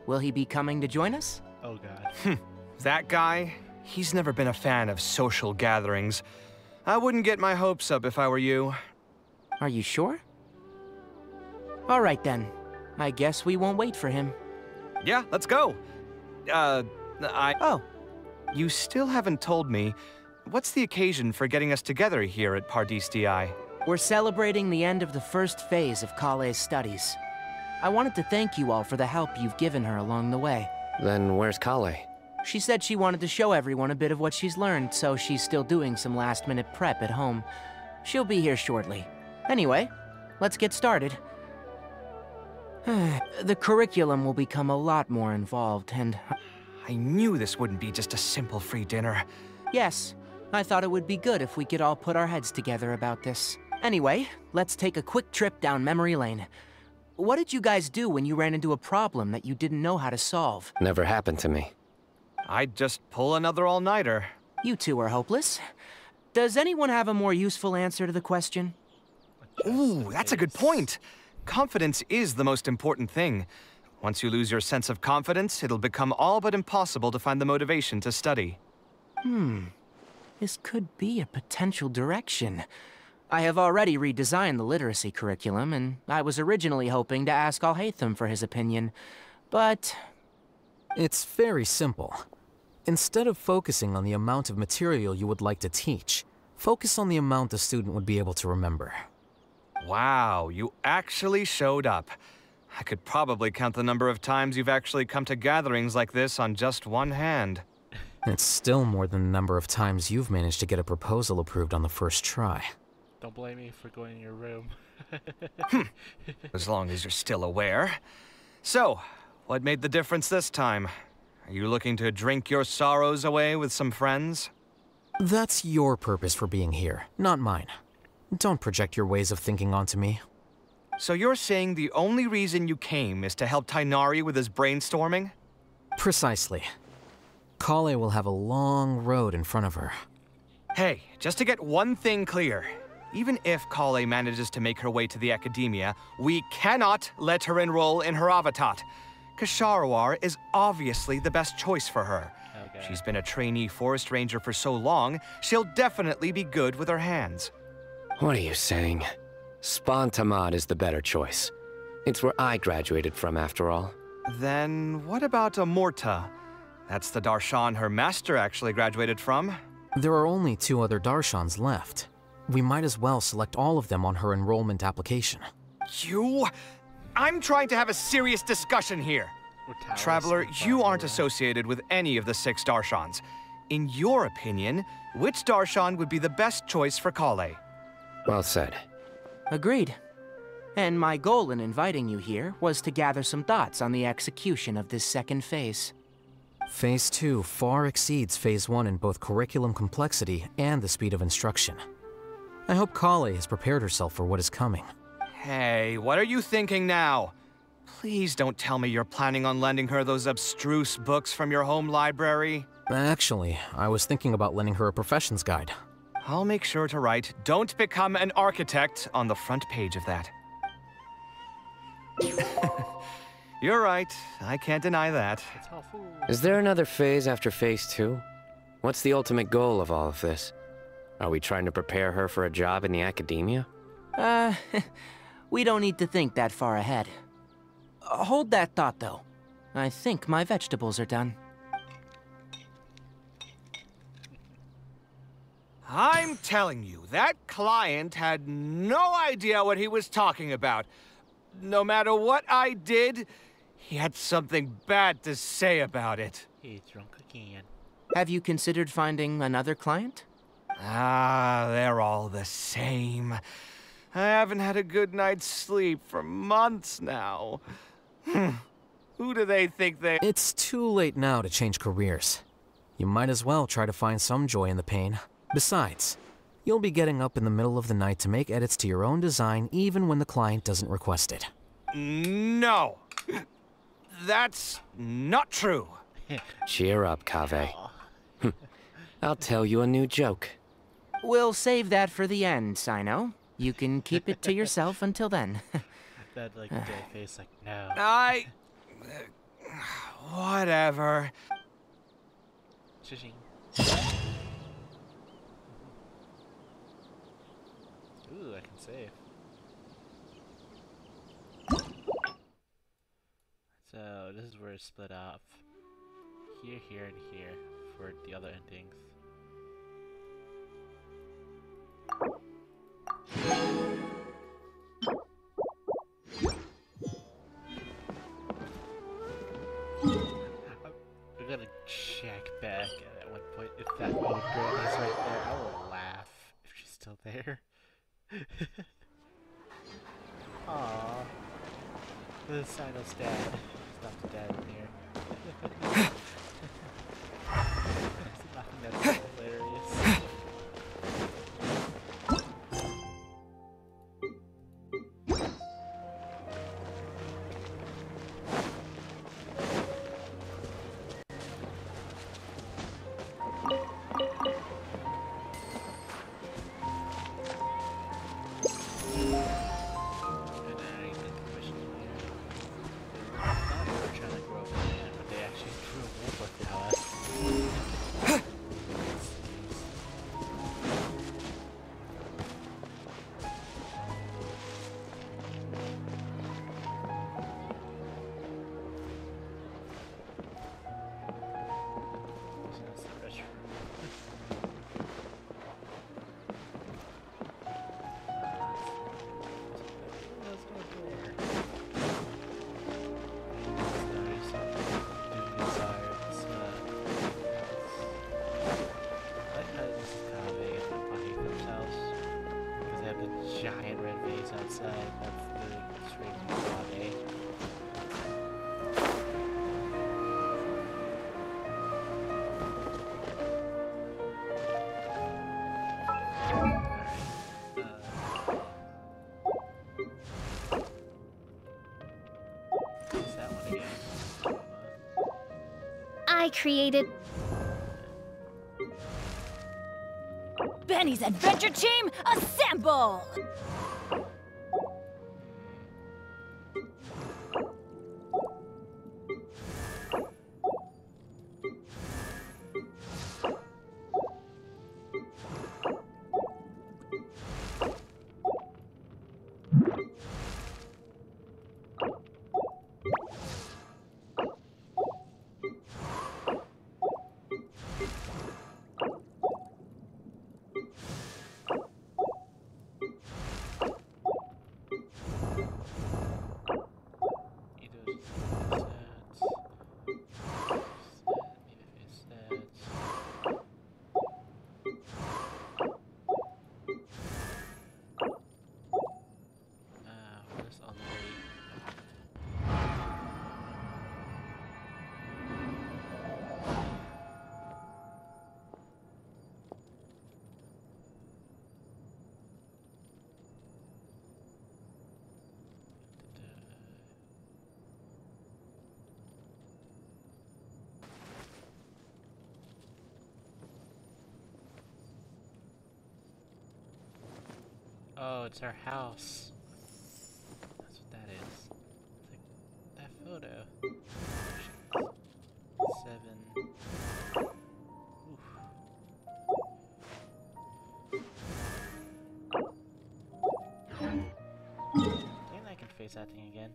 Will he be coming to join us? Oh god. That guy, he's never been a fan of social gatherings. I wouldn't get my hopes up if I were you. Are you sure? All right then. I guess we won't wait for him. Yeah, let's go. Oh. You still haven't told me, what's the occasion for getting us together here at Pardis DI? We're celebrating the end of the first phase of Kale's studies. I wanted to thank you all for the help you've given her along the way. Then where's Kale? She said she wanted to show everyone a bit of what she's learned, so she's still doing some last-minute prep at home. She'll be here shortly. Anyway, let's get started. The curriculum will become a lot more involved, and... I knew this wouldn't be just a simple free dinner. Yes, I thought it would be good if we could all put our heads together about this. Anyway, let's take a quick trip down memory lane. What did you guys do when you ran into a problem that you didn't know how to solve? Never happened to me. I'd just pull another all-nighter. You two are hopeless. Does anyone have a more useful answer to the question? Ooh, that's a good point. Confidence is the most important thing. Once you lose your sense of confidence, it'll become all but impossible to find the motivation to study. This could be a potential direction. I have already redesigned the literacy curriculum, and I was originally hoping to ask Alhaitham for his opinion, but... It's very simple. Instead of focusing on the amount of material you would like to teach, focus on the amount the student would be able to remember. Wow, you actually showed up. I could probably count the number of times you've actually come to gatherings like this on just one hand. It's still more than the number of times you've managed to get a proposal approved on the first try. Don't blame me for going in your room. As long as you're still aware. So, what made the difference this time? Are you looking to drink your sorrows away with some friends? That's your purpose for being here, not mine. Don't project your ways of thinking onto me. So you're saying the only reason you came is to help Tighnari with his brainstorming? Precisely. Kale will have a long road in front of her. Hey, just to get one thing clear. Even if Kale manages to make her way to the Academia, we cannot let her enroll in Haravatat. Kshahrewar is obviously the best choice for her. Okay. She's been a trainee forest ranger for so long, she'll definitely be good with her hands. What are you saying? Span Tamad is the better choice. It's where I graduated from, after all. Then what about Amorta? That's the Darshan her master actually graduated from. There are only 2 other Darshans left. We might as well select all of them on her enrollment application. I'm trying to have a serious discussion here. Traveler, you aren't associated with any of the 6 Darshans. In your opinion, which Darshan would be the best choice for Kale? Well said. Agreed. And my goal in inviting you here was to gather some thoughts on the execution of this second phase. Phase 2 far exceeds Phase 1 in both curriculum complexity and the speed of instruction. I hope Kale has prepared herself for what is coming. Hey, what are you thinking now? Please don't tell me you're planning on lending her those abstruse books from your home library. Actually, I was thinking about lending her a professions guide. I'll make sure to write, "Don't become an architect" on the front page of that. You're right. I can't deny that. Is there another phase after Phase 2? What's the ultimate goal of all of this? Are we trying to prepare her for a job in the Academia? We don't need to think that far ahead. Hold that thought, though. I think my vegetables are done. I'm telling you, that client had no idea what he was talking about. No matter what I did, he had something bad to say about it. He's drunk again. Have you considered finding another client? They're all the same. I haven't had a good night's sleep for months now. Who do they think they... It's too late now to change careers. You might as well try to find some joy in the pain. Besides, you'll be getting up in the middle of the night to make edits to your own design even when the client doesn't request it. No. That's not true. Cheer up, Kaveh. I'll tell you a new joke. We'll save that for the end, Sino. You can keep it to yourself until then. That, like, dead face, like, no. Whatever. Shishing. Ooh, I can save. So this is where it's split up. Here, here, and here for the other endings. We're gonna check back at one point if that old girl is right there. I will laugh if she's still there. Aww. The Sino's dad. It's not the dad in here. That's hilarious. Giant red vase outside. That's the straight lobby. What's that one again? I created Benny's Adventure Team, assemble! Oh, it's our house. That's what that is. It's like that photo. 7. Oof. I think I can face that thing again.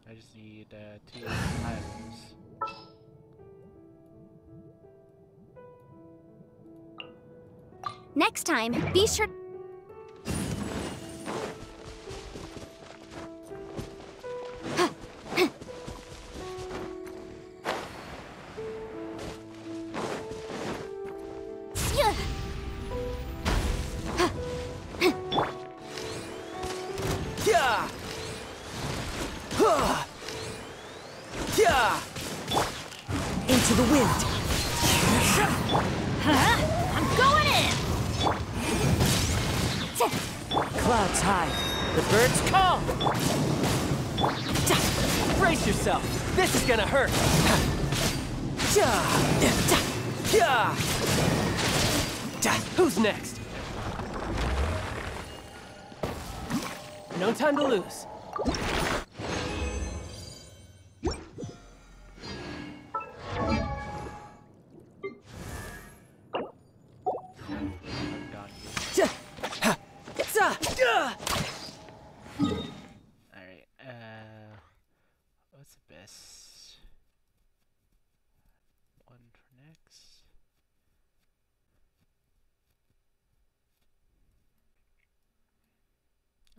I just need 2 items. Next time, be sure. Into the wind. I'm going in! Clouds high. The birds call. Brace yourself. This is gonna hurt. Who's next? No time to lose.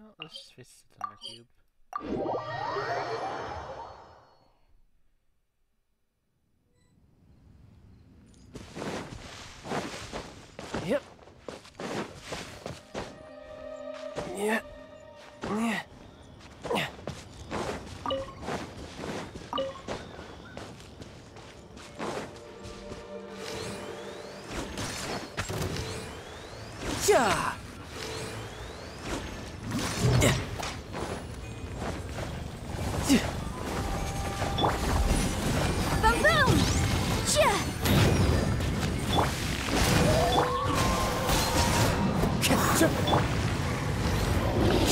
Well, let's just fix the Thunder Cube. Yep. Yeah. Yeah. Yeah. Boom boom! Yeah!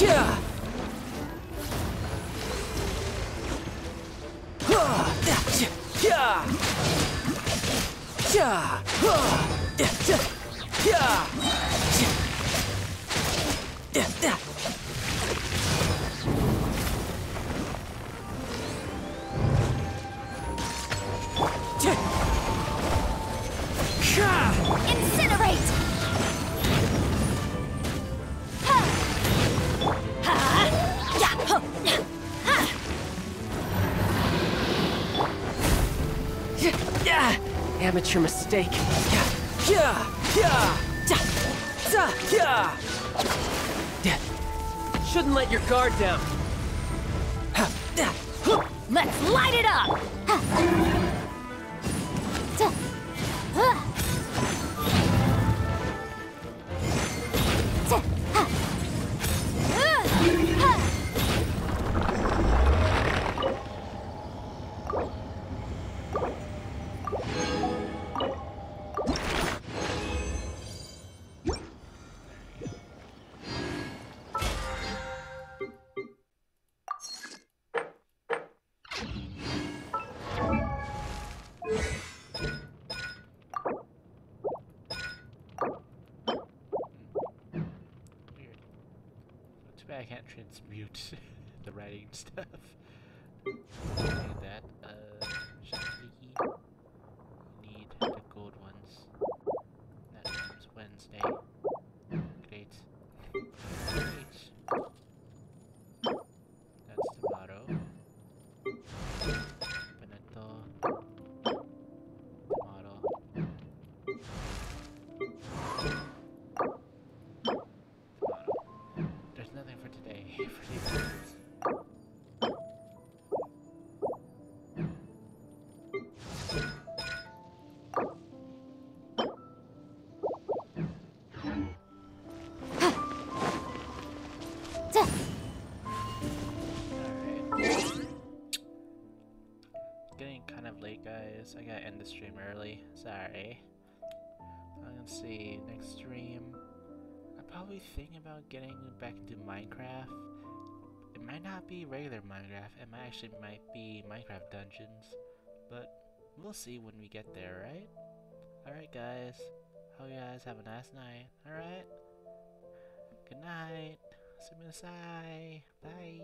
Yeah. Incinerate! Ha! Ha! Yeah! Huh! Ha! Yeah. Amateur mistake. Shouldn't let your guard down. Let's light it up! Too bad I can't transmute the writing stuff. Need that. Shiny. Need the gold ones. That comes Wednesday. Great. Great. That's tomorrow. Beneto. Tomorrow. There's nothing for today for these ones. Getting kind of late, guys. I gotta end the stream early. Sorry. Let's see. Next stream. I'm probably thinking about getting back into Minecraft. It might not be regular Minecraft. It might be Minecraft Dungeons. But we'll see when we get there, right? Alright, guys. Hope you guys have a nice night. Alright? Good night. Sumimasen. Bye.